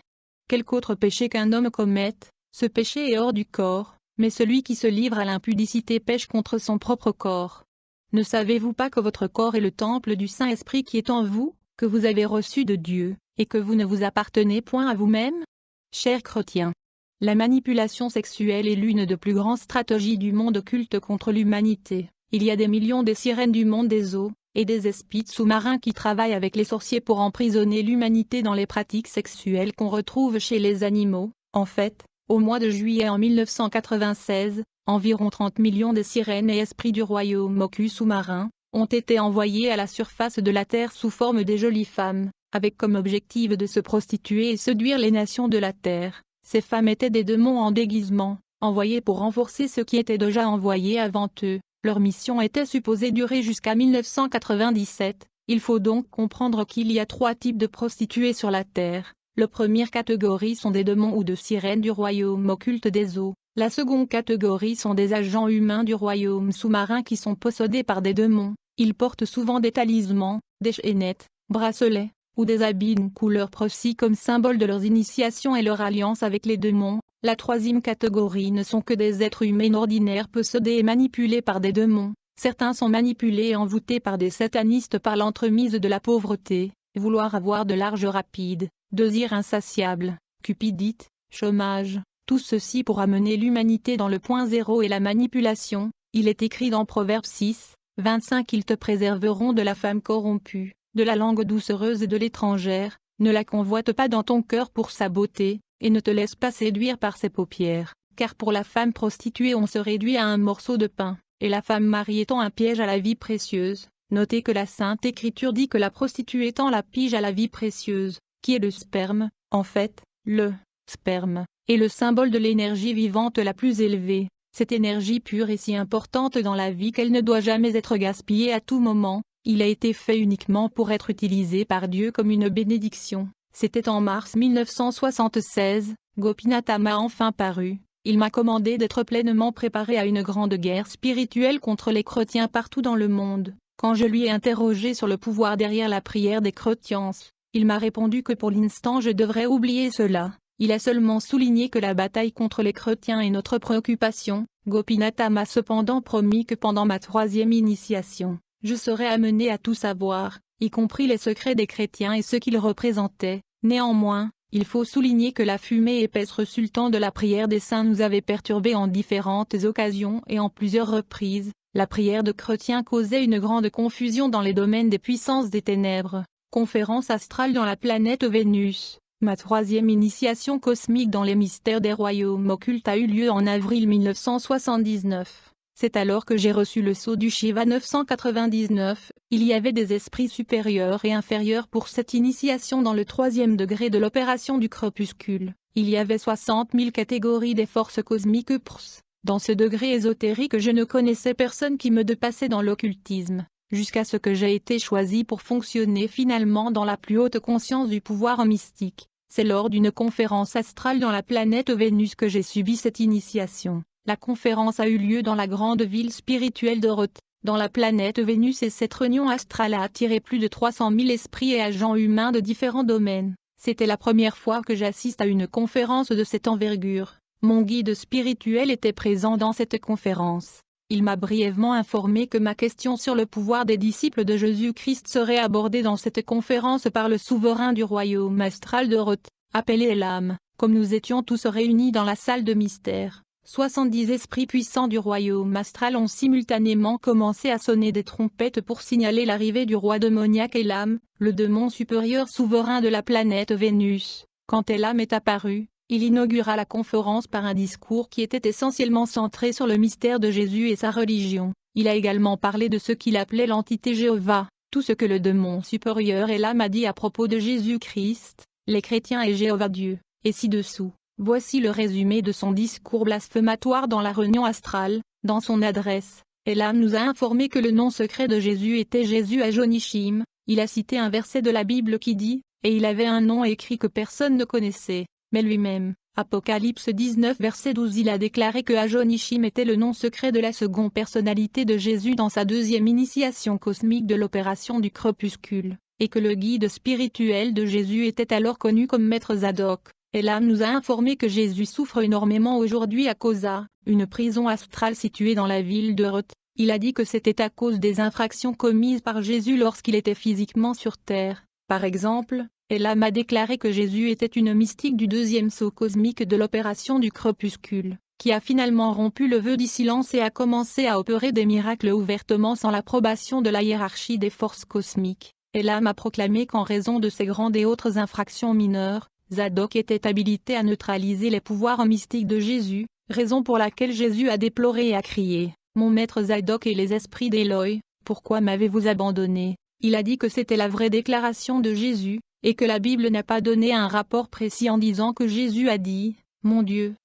Quelque autre péché qu'un homme commette, ce péché est hors du corps, mais celui qui se livre à l'impudicité pêche contre son propre corps. Ne savez-vous pas que votre corps est le temple du Saint-Esprit qui est en vous, que vous avez reçu de Dieu, et que vous ne vous appartenez point à vous-même? Chers chrétiens, la manipulation sexuelle est l'une des plus grandes stratégies du monde occulte contre l'humanité. Il y a des millions de sirènes du monde des eaux, et des espies sous-marins qui travaillent avec les sorciers pour emprisonner l'humanité dans les pratiques sexuelles qu'on retrouve chez les animaux. En fait, au mois de juillet en 1996, environ 30 millions de sirènes et esprits du royaume occulte sous-marin ont été envoyés à la surface de la Terre sous forme de jolies femmes, avec comme objectif de se prostituer et séduire les nations de la Terre. Ces femmes étaient des démons en déguisement, envoyés pour renforcer ceux qui étaient déjà envoyés avant eux. Leur mission était supposée durer jusqu'à 1997. Il faut donc comprendre qu'il y a 3 types de prostituées sur la Terre. La première catégorie sont des démons ou de sirènes du royaume occulte des eaux. La seconde catégorie sont des agents humains du royaume sous-marin qui sont possédés par des démons. Ils portent souvent des talismans, des chaînettes, bracelets, ou des habits d'une couleur précise comme symbole de leurs initiations et leur alliance avec les démons. La troisième catégorie ne sont que des êtres humains ordinaires possédés et manipulés par des démons. Certains sont manipulés et envoûtés par des satanistes par l'entremise de la pauvreté, vouloir avoir de l'argent rapide, désir insatiable, cupidité, chômage, tout ceci pour amener l'humanité dans le point zéro et la manipulation. Il est écrit dans Proverbe 6, 25 qu'ils te préserveront de la femme corrompue, de la langue doucereuse et de l'étrangère, ne la convoite pas dans ton cœur pour sa beauté, et ne te laisse pas séduire par ses paupières, car pour la femme prostituée on se réduit à un morceau de pain, et la femme mariée tend un piège à la vie précieuse. Notez que la Sainte Écriture dit que la prostituée tend la pige à la vie précieuse, qui est le sperme. En fait, le sperme est le symbole de l'énergie vivante la plus élevée. Cette énergie pure est si importante dans la vie qu'elle ne doit jamais être gaspillée à tout moment. Il a été fait uniquement pour être utilisé par Dieu comme une bénédiction. C'était en mars 1976, Gopinath m'a enfin paru. Il m'a commandé d'être pleinement préparé à une grande guerre spirituelle contre les chrétiens partout dans le monde. Quand je lui ai interrogé sur le pouvoir derrière la prière des chrétiens, il m'a répondu que pour l'instant je devrais oublier cela. Il a seulement souligné que la bataille contre les chrétiens est notre préoccupation. Gopinath m'a cependant promis que pendant ma 3e initiation, je serais amené à tout savoir, y compris les secrets des chrétiens et ce qu'ils représentaient. Néanmoins, il faut souligner que la fumée épaisse résultant de la prière des saints nous avait perturbés en différentes occasions et en plusieurs reprises. La prière de chrétiens causait une grande confusion dans les domaines des puissances des ténèbres. Conférence astrale dans la planète Vénus. Ma 3e initiation cosmique dans les mystères des royaumes occultes a eu lieu en avril 1979. C'est alors que j'ai reçu le sceau du Shiva 999. Il y avait des esprits supérieurs et inférieurs pour cette initiation dans le 3e degré de l'opération du crépuscule. Il y avait 60 000 catégories des forces cosmiques PRS. Dans ce degré ésotérique je ne connaissais personne qui me dépassait dans l'occultisme, jusqu'à ce que j'ai été choisi pour fonctionner finalement dans la plus haute conscience du pouvoir mystique. C'est lors d'une conférence astrale dans la planète Vénus que j'ai subi cette initiation. La conférence a eu lieu dans la grande ville spirituelle de Roth, dans la planète Vénus, et cette réunion astrale a attiré plus de 300 000 esprits et agents humains de différents domaines. C'était la première fois que j'assiste à une conférence de cette envergure. Mon guide spirituel était présent dans cette conférence. Il m'a brièvement informé que ma question sur le pouvoir des disciples de Jésus-Christ serait abordée dans cette conférence par le souverain du royaume astral de Roth, appelé Elam. Comme nous étions tous réunis dans la salle de mystère, 70 esprits puissants du royaume astral ont simultanément commencé à sonner des trompettes pour signaler l'arrivée du roi démoniaque Elam, le démon supérieur souverain de la planète Vénus. Quand Elam est apparu, il inaugura la conférence par un discours qui était essentiellement centré sur le mystère de Jésus et sa religion. Il a également parlé de ce qu'il appelait l'entité Jéhovah, tout ce que le démon supérieur Elam a dit à propos de Jésus-Christ, les chrétiens et Jéhovah Dieu, et ci-dessous. Voici le résumé de son discours blasphématoire dans la réunion astrale. Dans son adresse, Elam nous a informé que le nom secret de Jésus était Jésus Ajonishim. Il a cité un verset de la Bible qui dit « Et il avait un nom écrit que personne ne connaissait, mais lui-même ». Apocalypse 19 verset 12. Il a déclaré que Ajonishim était le nom secret de la seconde personnalité de Jésus dans sa 2e initiation cosmique de l'opération du crépuscule, et que le guide spirituel de Jésus était alors connu comme Maître Zadok. Elam nous a informé que Jésus souffre énormément aujourd'hui à Kosa, une prison astrale située dans la ville de Roth. Il a dit que c'était à cause des infractions commises par Jésus lorsqu'il était physiquement sur terre. Par exemple, Elam a déclaré que Jésus était une mystique du deuxième saut cosmique de l'opération du crépuscule, qui a finalement rompu le vœu du silence et a commencé à opérer des miracles ouvertement sans l'approbation de la hiérarchie des forces cosmiques. Elam a proclamé qu'en raison de ces grandes et autres infractions mineures, Zadok était habilité à neutraliser les pouvoirs mystiques de Jésus, raison pour laquelle Jésus a déploré et a crié « Mon maître Zadok et les esprits d'Éloi, pourquoi m'avez-vous abandonné ?» Il a dit que c'était la vraie déclaration de Jésus, et que la Bible n'a pas donné un rapport précis en disant que Jésus a dit « mon Dieu,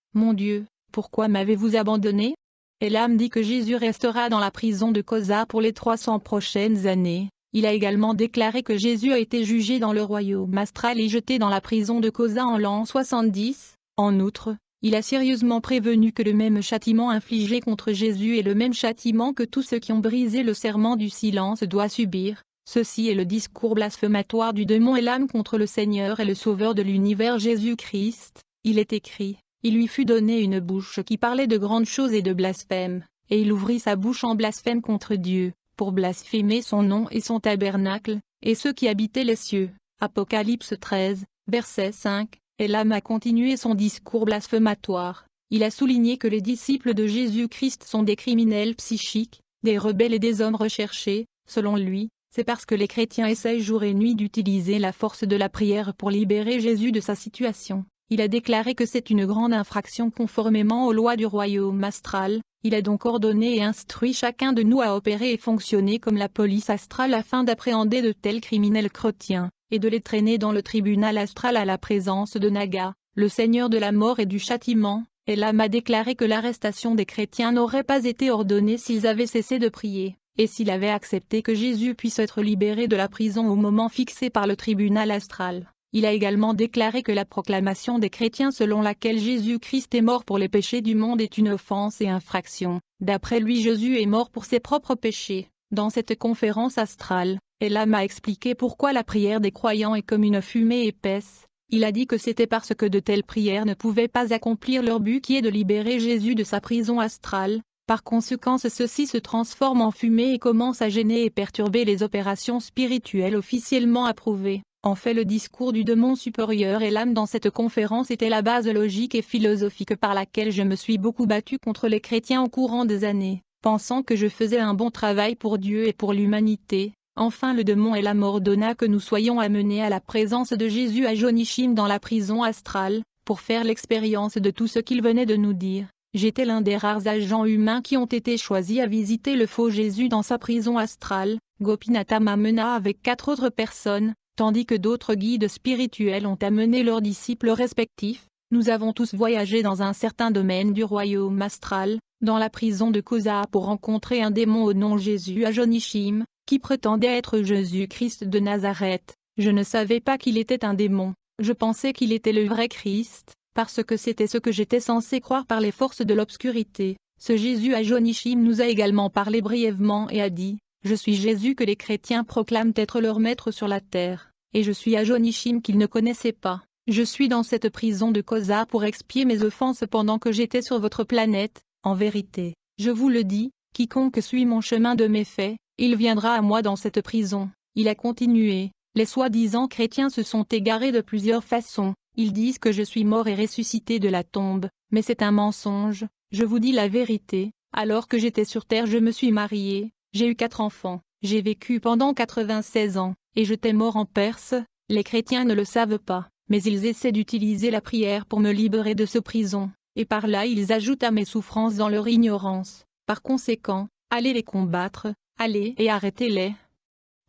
pourquoi m'avez-vous abandonné ?» Elam dit que Jésus restera dans la prison de Kosa pour les 300 prochaines années. Il a également déclaré que Jésus a été jugé dans le royaume astral et jeté dans la prison de Kosa en l'an 70. En outre, il a sérieusement prévenu que le même châtiment infligé contre Jésus est le même châtiment que tous ceux qui ont brisé le serment du silence doivent subir. Ceci est le discours blasphématoire du démon Elam contre le Seigneur et le Sauveur de l'univers Jésus-Christ. Il est écrit, il lui fut donné une bouche qui parlait de grandes choses et de blasphème, et il ouvrit sa bouche en blasphème contre Dieu, pour blasphémer son nom et son tabernacle, et ceux qui habitaient les cieux. Apocalypse 13, verset 5. Elam a continué son discours blasphématoire. Il a souligné que les disciples de Jésus-Christ sont des criminels psychiques, des rebelles et des hommes recherchés. Selon lui, c'est parce que les chrétiens essayent jour et nuit d'utiliser la force de la prière pour libérer Jésus de sa situation. Il a déclaré que c'est une grande infraction conformément aux lois du royaume astral. Il a donc ordonné et instruit chacun de nous à opérer et fonctionner comme la police astrale afin d'appréhender de tels criminels chrétiens, et de les traîner dans le tribunal astral à la présence de Naga, le seigneur de la mort et du châtiment. Elam a déclaré que l'arrestation des chrétiens n'aurait pas été ordonnée s'ils avaient cessé de prier, et s'il avait accepté que Jésus puisse être libéré de la prison au moment fixé par le tribunal astral. Il a également déclaré que la proclamation des chrétiens selon laquelle Jésus-Christ est mort pour les péchés du monde est une offense et infraction. D'après lui, Jésus est mort pour ses propres péchés. Dans cette conférence astrale, Elam a expliqué pourquoi la prière des croyants est comme une fumée épaisse. Il a dit que c'était parce que de telles prières ne pouvaient pas accomplir leur but qui est de libérer Jésus de sa prison astrale. Par conséquent, ceci se transforme en fumée et commence à gêner et perturber les opérations spirituelles officiellement approuvées. En fait, le discours du démon supérieur Elam dans cette conférence était la base logique et philosophique par laquelle je me suis beaucoup battu contre les chrétiens au courant des années, pensant que je faisais un bon travail pour Dieu et pour l'humanité. Enfin, le démon Elam ordonna que nous soyons amenés à la présence de Jésus à Jonishim dans la prison astrale, pour faire l'expérience de tout ce qu'il venait de nous dire. J'étais l'un des rares agents humains qui ont été choisis à visiter le faux Jésus dans sa prison astrale. Gopinatha m'amena avec 4 autres personnes, tandis que d'autres guides spirituels ont amené leurs disciples respectifs. Nous avons tous voyagé dans un certain domaine du royaume astral, dans la prison de Kosa pour rencontrer un démon au nom Jésus à Jonishim, qui prétendait être Jésus-Christ de Nazareth. Je ne savais pas qu'il était un démon, je pensais qu'il était le vrai Christ, parce que c'était ce que j'étais censé croire par les forces de l'obscurité. Ce Jésus à Jonishim nous a également parlé brièvement et a dit, « Je suis Jésus que les chrétiens proclament être leur maître sur la terre, et je suis à Jonishim qu'ils ne connaissaient pas. Je suis dans cette prison de Kosa pour expier mes offenses pendant que j'étais sur votre planète. En vérité, je vous le dis, quiconque suit mon chemin de méfaits, il viendra à moi dans cette prison. » Il a continué, « Les soi-disant chrétiens se sont égarés de plusieurs façons. Ils disent que je suis mort et ressuscité de la tombe, mais c'est un mensonge. Je vous dis la vérité, alors que j'étais sur terre je me suis marié, j'ai eu 4 enfants, j'ai vécu pendant 96 ans, et j'étais mort en Perse. Les chrétiens ne le savent pas, mais ils essaient d'utiliser la prière pour me libérer de ce prison, et par là ils ajoutent à mes souffrances dans leur ignorance. Par conséquent, allez les combattre, allez et arrêtez-les.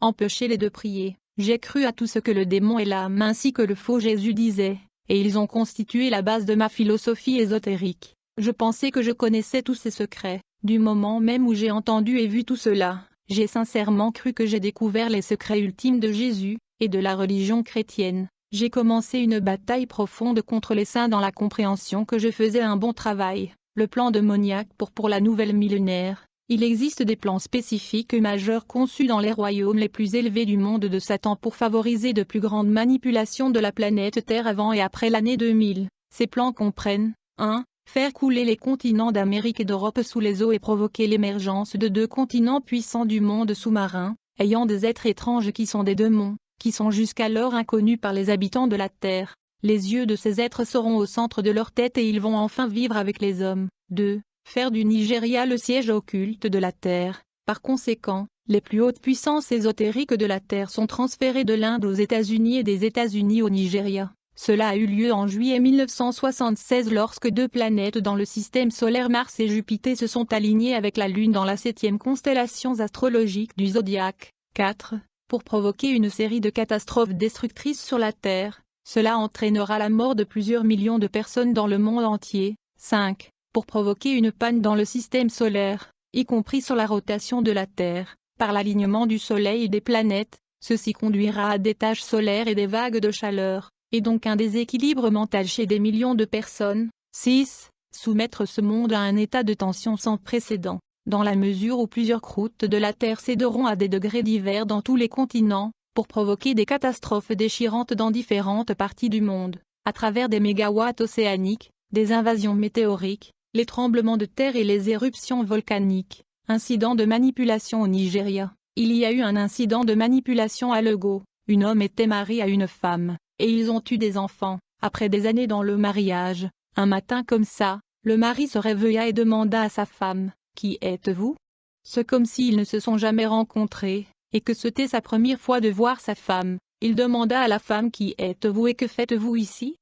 Empêchez-les de prier. J'ai cru à tout ce que le démon Elam ainsi que le faux Jésus disaient, et ils ont constitué la base de ma philosophie ésotérique. Je pensais que je connaissais tous ces secrets. Du moment même où j'ai entendu et vu tout cela, j'ai sincèrement cru que j'ai découvert les secrets ultimes de Jésus, et de la religion chrétienne. J'ai commencé une bataille profonde contre les saints dans la compréhension que je faisais un bon travail. Le plan démoniaque pour la nouvelle millénaire. Il existe des plans spécifiques et majeurs conçus dans les royaumes les plus élevés du monde de Satan pour favoriser de plus grandes manipulations de la planète Terre avant et après l'année 2000. Ces plans comprennent 1. Faire couler les continents d'Amérique et d'Europe sous les eaux et provoquer l'émergence de 2 continents puissants du monde sous-marin, ayant des êtres étranges qui sont des démons. qui sont jusqu'alors inconnus par les habitants de la Terre. Les yeux de ces êtres seront au centre de leur tête et ils vont enfin vivre avec les hommes. 2. Faire du Nigeria le siège occulte de la Terre. Par conséquent, les plus hautes puissances ésotériques de la Terre sont transférées de l'Inde aux États-Unis et des États-Unis au Nigeria. Cela a eu lieu en juillet 1976 lorsque deux planètes dans le système solaire Mars et Jupiter se sont alignées avec la Lune dans la 7e constellation astrologique du zodiaque. 4. Pour provoquer une série de catastrophes destructrices sur la Terre. Cela entraînera la mort de plusieurs millions de personnes dans le monde entier. 5. Pour provoquer une panne dans le système solaire, y compris sur la rotation de la Terre, par l'alignement du Soleil et des planètes, ceci conduira à des taches solaires et des vagues de chaleur, et donc un déséquilibre mental chez des millions de personnes. 6. Soumettre ce monde à un état de tension sans précédent, dans la mesure où plusieurs croûtes de la Terre céderont à des degrés divers dans tous les continents, pour provoquer des catastrophes déchirantes dans différentes parties du monde, à travers des mégawatts océaniques, des invasions météoriques, les tremblements de terre et les éruptions volcaniques. Incident de manipulation au Nigeria. Il y a eu un incident de manipulation à Lagos. Un homme était marié à une femme, et ils ont eu des enfants. Après des années dans le mariage, un matin comme ça, le mari se réveilla et demanda à sa femme, « Qui êtes-vous » C'est comme s'ils ne se sont jamais rencontrés, et que c'était sa première fois de voir sa femme. Il demanda à la femme « Qui êtes-vous et que faites-vous ici »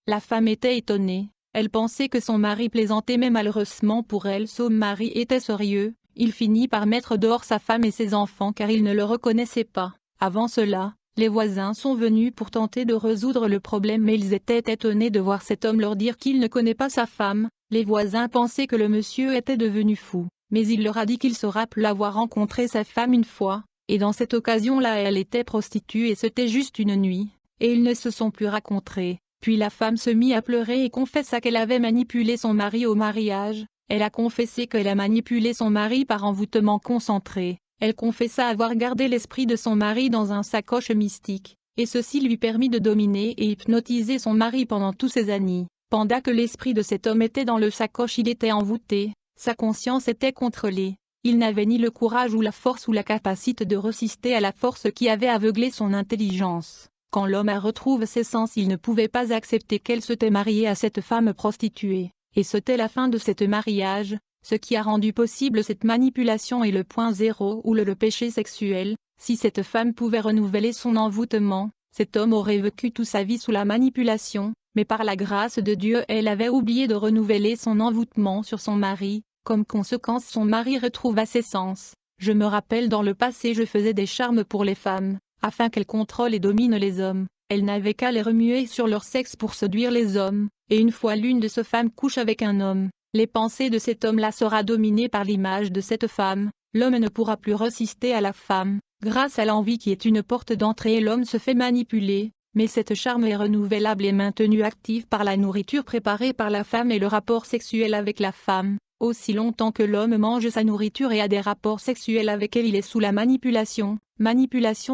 La femme était étonnée. Elle pensait que son mari plaisantait, mais malheureusement pour elle son mari était sérieux. Il finit par mettre dehors sa femme et ses enfants car il ne le reconnaissait pas. Avant cela, les voisins sont venus pour tenter de résoudre le problème mais ils étaient étonnés de voir cet homme leur dire qu'il ne connaît pas sa femme. Les voisins pensaient que le monsieur était devenu fou, mais il leur a dit qu'il se rappelait avoir rencontré sa femme une fois, et dans cette occasion-là elle était prostituée et c'était juste une nuit, et ils ne se sont plus rencontrés. Puis la femme se mit à pleurer et confessa qu'elle avait manipulé son mari au mariage. Elle a confessé qu'elle a manipulé son mari par envoûtement concentré. Elle confessa avoir gardé l'esprit de son mari dans un sacoche mystique, et ceci lui permit de dominer et hypnotiser son mari pendant tous ces années. Pendant que l'esprit de cet homme était dans le sacoche, il était envoûté, sa conscience était contrôlée. Il n'avait ni le courage ou la force ou la capacité de résister à la force qui avait aveuglé son intelligence. Quand l'homme a retrouvé ses sens, il ne pouvait pas accepter qu'elle s'était mariée à cette femme prostituée. Et c'était la fin de ce mariage, ce qui a rendu possible cette manipulation et le point zéro ou le péché sexuel. Si cette femme pouvait renouveler son envoûtement, cet homme aurait vécu toute sa vie sous la manipulation, mais par la grâce de Dieu elle avait oublié de renouveler son envoûtement sur son mari. Comme conséquence son mari retrouva ses sens. Je me rappelle dans le passé je faisais des charmes pour les femmes, afin qu'elles contrôlent et dominent les hommes. Elles n'avaient qu'à les remuer sur leur sexe pour séduire les hommes, et une fois l'une de ces femmes couche avec un homme, les pensées de cet homme-là sera dominées par l'image de cette femme, l'homme ne pourra plus résister à la femme, grâce à l'envie qui est une porte d'entrée l'homme se fait manipuler, mais cette charme est renouvelable et maintenue active par la nourriture préparée par la femme et le rapport sexuel avec la femme. Aussi longtemps que l'homme mange sa nourriture et a des rapports sexuels avec elle il est sous la manipulation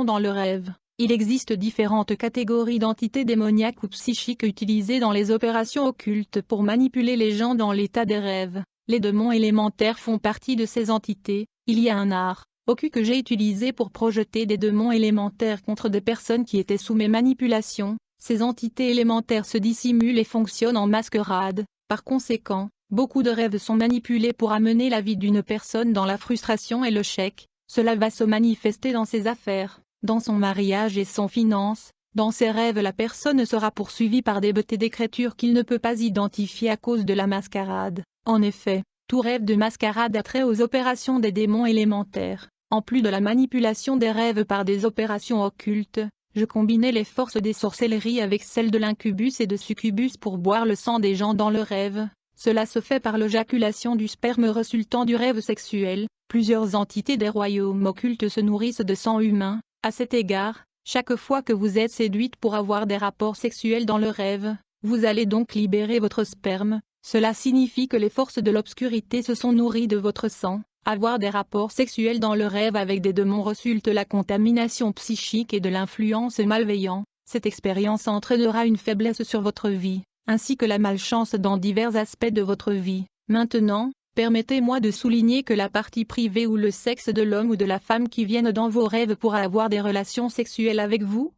dans le rêve. Il existe différentes catégories d'entités démoniaques ou psychiques utilisées dans les opérations occultes pour manipuler les gens dans l'état des rêves. Les démons élémentaires font partie de ces entités. Il y a un art occulte que j'ai utilisé pour projeter des démons élémentaires contre des personnes qui étaient sous mes manipulations. Ces entités élémentaires se dissimulent et fonctionnent en mascarade. Par conséquent, beaucoup de rêves sont manipulés pour amener la vie d'une personne dans la frustration et le chèque. Cela va se manifester dans ses affaires, dans son mariage et son finance. Dans ses rêves la personne sera poursuivie par des beautés d'écriture qu'il ne peut pas identifier à cause de la mascarade. En effet, tout rêve de mascarade a trait aux opérations des démons élémentaires. En plus de la manipulation des rêves par des opérations occultes, je combinais les forces des sorcelleries avec celles de l'incubus et de succubus pour boire le sang des gens dans le rêve. Cela se fait par l'éjaculation du sperme résultant du rêve sexuel. Plusieurs entités des royaumes occultes se nourrissent de sang humain. À cet égard, chaque fois que vous êtes séduite pour avoir des rapports sexuels dans le rêve, vous allez donc libérer votre sperme. Cela signifie que les forces de l'obscurité se sont nourries de votre sang. Avoir des rapports sexuels dans le rêve avec des démons résulte la contamination psychique et de l'influence malveillante. Cette expérience entraînera une faiblesse sur votre vie, ainsi que la malchance dans divers aspects de votre vie. Maintenant, permettez-moi de souligner que la partie privée ou le sexe de l'homme ou de la femme qui viennent dans vos rêves pour avoir des relations sexuelles avec vous,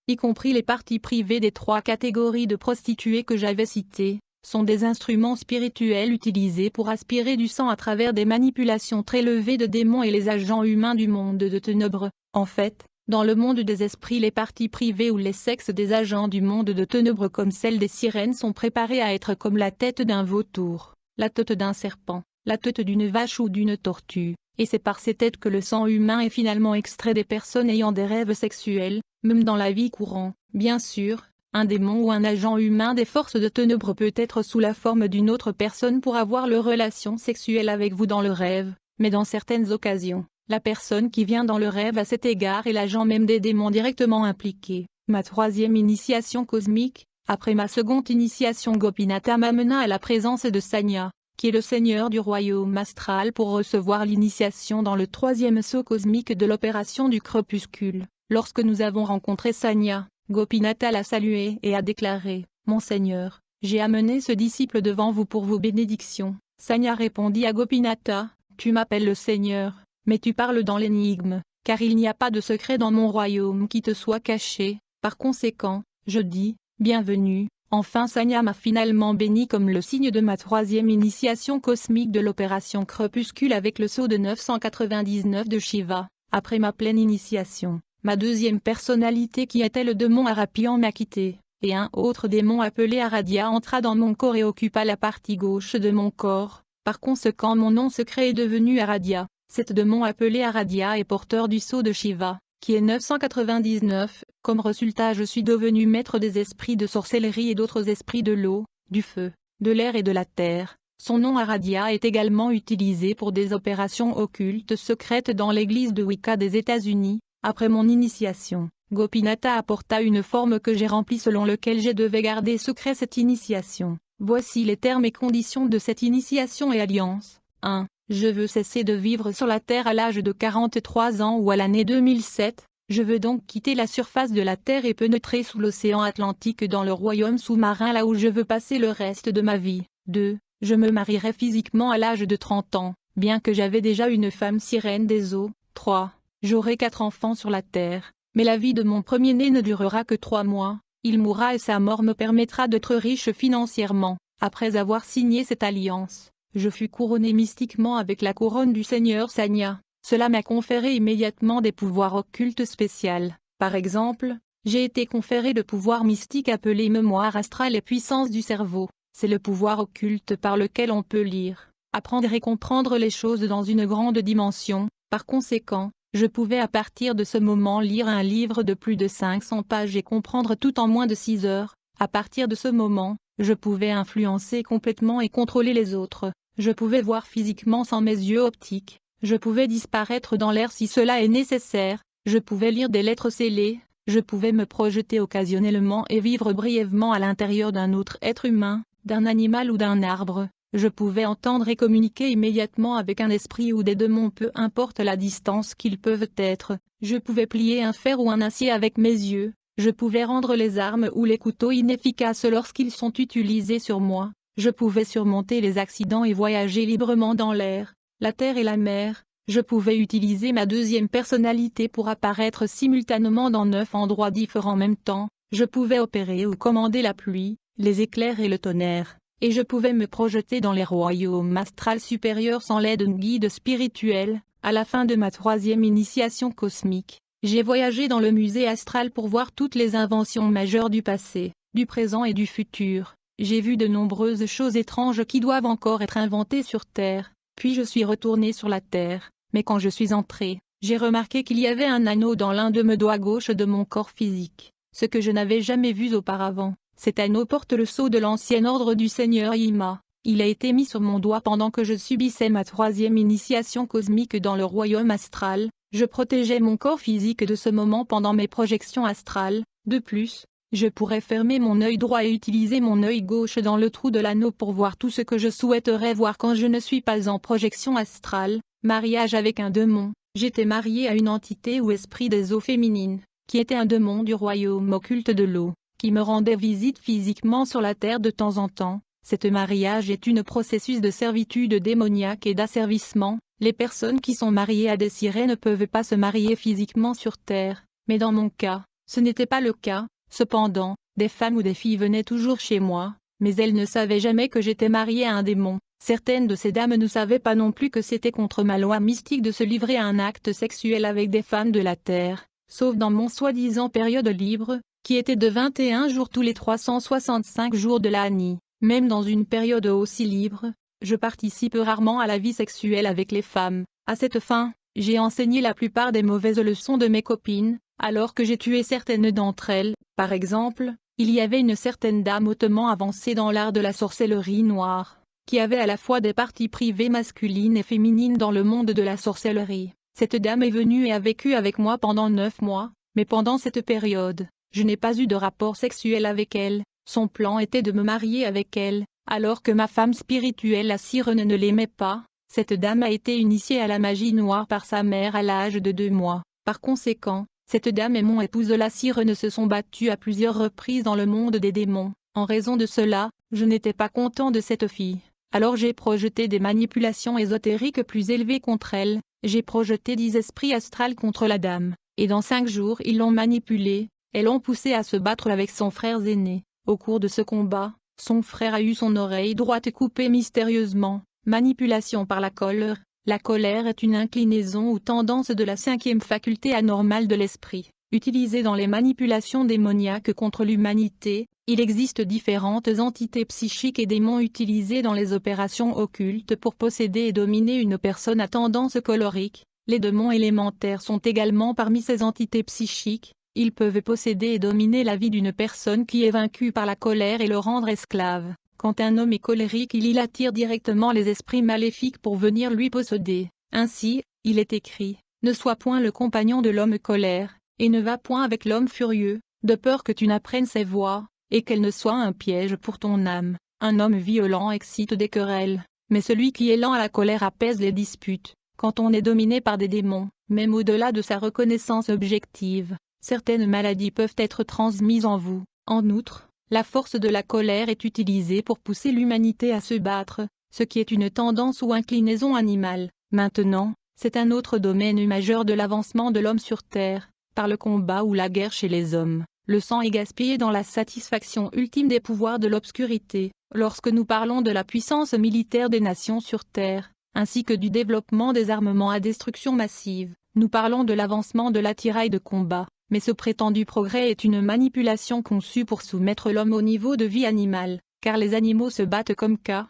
y compris les parties privées des 3 catégories de prostituées que j'avais citées, sont des instruments spirituels utilisés pour aspirer du sang à travers des manipulations très élevées de démons et les agents humains du monde de ténèbres. En fait, dans le monde des esprits, les parties privées ou les sexes des agents du monde de ténèbres comme celle des sirènes sont préparés à être comme la tête d'un vautour, la tête d'un serpent, la tête d'une vache ou d'une tortue, et c'est par ces têtes que le sang humain est finalement extrait des personnes ayant des rêves sexuels, même dans la vie courante. Bien sûr, un démon ou un agent humain des forces de ténèbres peut être sous la forme d'une autre personne pour avoir leur relation sexuelle avec vous dans le rêve, mais dans certaines occasions, la personne qui vient dans le rêve à cet égard est l'agent même des démons directement impliqués. Ma 3e initiation cosmique, après ma seconde initiation Gopinatha m'amena à la présence de Sanya, qui est le seigneur du royaume astral, pour recevoir l'initiation dans le 3e saut cosmique de l'opération du crépuscule. Lorsque nous avons rencontré Sanya, Gopinatha l'a salué et a déclaré « Mon Seigneur, j'ai amené ce disciple devant vous pour vos bénédictions. » Sanya répondit à Gopinatha « Tu m'appelles le Seigneur, mais tu parles dans l'énigme, car il n'y a pas de secret dans mon royaume qui te soit caché. Par conséquent, je dis « Bienvenue ». Enfin Sanya m'a finalement béni comme le signe de ma 3e initiation cosmique de l'opération crépuscule avec le sceau de 999 de Shiva, après ma pleine initiation. Ma 2e personnalité qui était le démon Arapian m'a quitté, et un autre démon appelé Aradia entra dans mon corps et occupa la partie gauche de mon corps. Par conséquent mon nom secret est devenu Aradia. Cet démon appelé Aradia est porteur du sceau de Shiva, qui est 999. Comme résultat je suis devenu maître des esprits de sorcellerie et d'autres esprits de l'eau, du feu, de l'air et de la terre. Son nom Aradia est également utilisé pour des opérations occultes secrètes dans l'église de Wicca des États-Unis. Après mon initiation, Gopinatha apporta une forme que j'ai remplie selon lequel je devais garder secret cette initiation. Voici les termes et conditions de cette initiation et alliance. 1. Je veux cesser de vivre sur la Terre à l'âge de 43 ans ou à l'année 2007. Je veux donc quitter la surface de la Terre et pénétrer sous l'océan Atlantique dans le royaume sous-marin là où je veux passer le reste de ma vie. 2. Je me marierai physiquement à l'âge de 30 ans, bien que j'avais déjà une femme sirène des eaux. 3. J'aurai 4 enfants sur la terre, mais la vie de mon premier-né ne durera que 3 mois, il mourra et sa mort me permettra d'être riche financièrement. Après avoir signé cette alliance, je fus couronné mystiquement avec la couronne du Seigneur Sanya. Cela m'a conféré immédiatement des pouvoirs occultes spéciaux. Par exemple, j'ai été conféré le pouvoir mystique appelé mémoire astrale et puissance du cerveau. C'est le pouvoir occulte par lequel on peut lire, apprendre et comprendre les choses dans une grande dimension. Par conséquent, je pouvais à partir de ce moment lire un livre de plus de 500 pages et comprendre tout en moins de 6 heures. À partir de ce moment, je pouvais influencer complètement et contrôler les autres. Je pouvais voir physiquement sans mes yeux optiques. Je pouvais disparaître dans l'air si cela est nécessaire. Je pouvais lire des lettres scellées. Je pouvais me projeter occasionnellement et vivre brièvement à l'intérieur d'un autre être humain, d'un animal ou d'un arbre. Je pouvais entendre et communiquer immédiatement avec un esprit ou des démons, peu importe la distance qu'ils peuvent être. Je pouvais plier un fer ou un acier avec mes yeux. Je pouvais rendre les armes ou les couteaux inefficaces lorsqu'ils sont utilisés sur moi. Je pouvais surmonter les accidents et voyager librement dans l'air, la terre et la mer. Je pouvais utiliser ma 2e personnalité pour apparaître simultanément dans 9 endroits différents en même temps. Je pouvais opérer ou commander la pluie, les éclairs et le tonnerre. Et je pouvais me projeter dans les royaumes astrales supérieurs sans l'aide d'un guide spirituel. À la fin de ma 3e initiation cosmique, j'ai voyagé dans le musée astral pour voir toutes les inventions majeures du passé, du présent et du futur. J'ai vu de nombreuses choses étranges qui doivent encore être inventées sur Terre. Puis je suis retourné sur la Terre, mais quand je suis entré, j'ai remarqué qu'il y avait un anneau dans l'un de mes doigts gauche de mon corps physique, ce que je n'avais jamais vu auparavant. Cet anneau porte le sceau de l'ancien ordre du Seigneur Yima. Il a été mis sur mon doigt pendant que je subissais ma 3e initiation cosmique dans le royaume astral. Je protégeais mon corps physique de ce moment pendant mes projections astrales. De plus, je pourrais fermer mon œil droit et utiliser mon œil gauche dans le trou de l'anneau pour voir tout ce que je souhaiterais voir quand je ne suis pas en projection astrale. Mariage avec un démon. J'étais marié à une entité ou esprit des eaux féminines, qui était un démon du royaume occulte de l'eau, qui me rendait visite physiquement sur la terre de temps en temps. Cet mariage est un processus de servitude démoniaque et d'asservissement. Les personnes qui sont mariées à des sirènes ne peuvent pas se marier physiquement sur terre, mais dans mon cas, Ce n'était pas le cas, cependant, des femmes ou des filles venaient toujours chez moi, mais elles ne savaient jamais que j'étais mariée à un démon. Certaines de ces dames ne savaient pas non plus que c'était contre ma loi mystique de se livrer à un acte sexuel avec des femmes de la terre, sauf dans mon soi-disant période libre, qui était de 21 jours tous les 365 jours de l'année. Même dans une période aussi libre, je participe rarement à la vie sexuelle avec les femmes. À cette fin, j'ai enseigné la plupart des mauvaises leçons de mes copines, alors que j'ai tué certaines d'entre elles. Par exemple, il y avait une certaine dame hautement avancée dans l'art de la sorcellerie noire, qui avait à la fois des parties privées masculines et féminines dans le monde de la sorcellerie. Cette dame est venue et a vécu avec moi pendant 9 mois, mais pendant cette période, je n'ai pas eu de rapport sexuel avec elle. Son plan était de me marier avec elle, alors que ma femme spirituelle la sirène ne l'aimait pas. Cette dame a été initiée à la magie noire par sa mère à l'âge de 2 mois. Par conséquent, cette dame et mon épouse la sirène se sont battus à plusieurs reprises dans le monde des démons. En raison de cela, je n'étais pas content de cette fille. Alors j'ai projeté des manipulations ésotériques plus élevées contre elle. J'ai projeté 10 esprits astrales contre la dame, et dans 5 jours ils l'ont manipulée, et l'ont poussée à se battre avec son frère aîné. Au cours de ce combat, son frère a eu son oreille droite coupée mystérieusement. Manipulation par la colère. La colère est une inclinaison ou tendance de la 5e faculté anormale de l'esprit, utilisée dans les manipulations démoniaques contre l'humanité. Il existe différentes entités psychiques et démons utilisés dans les opérations occultes pour posséder et dominer une personne à tendance colérique. Les démons élémentaires sont également parmi ces entités psychiques. Ils peuvent posséder et dominer la vie d'une personne qui est vaincue par la colère et le rendre esclave. Quand un homme est colérique, il attire directement les esprits maléfiques pour venir lui posséder. Ainsi, il est écrit, « Ne sois point le compagnon de l'homme colère, et ne va point avec l'homme furieux, de peur que tu n'apprennes ses voies, et qu'elle ne soit un piège pour ton âme. Un homme violent excite des querelles, mais celui qui est lent à la colère apaise les disputes. » Quand on est dominé par des démons, même au-delà de sa reconnaissance objective, certaines maladies peuvent être transmises en vous. En outre, la force de la colère est utilisée pour pousser l'humanité à se battre, ce qui est une tendance ou inclinaison animale. Maintenant, c'est un autre domaine majeur de l'avancement de l'homme sur Terre, par le combat ou la guerre chez les hommes. Le sang est gaspillé dans la satisfaction ultime des pouvoirs de l'obscurité. Lorsque nous parlons de la puissance militaire des nations sur Terre, ainsi que du développement des armements à destruction massive, nous parlons de l'avancement de l'attirail de combat. Mais ce prétendu progrès est une manipulation conçue pour soumettre l'homme au niveau de vie animale, car les animaux se battent comme cas,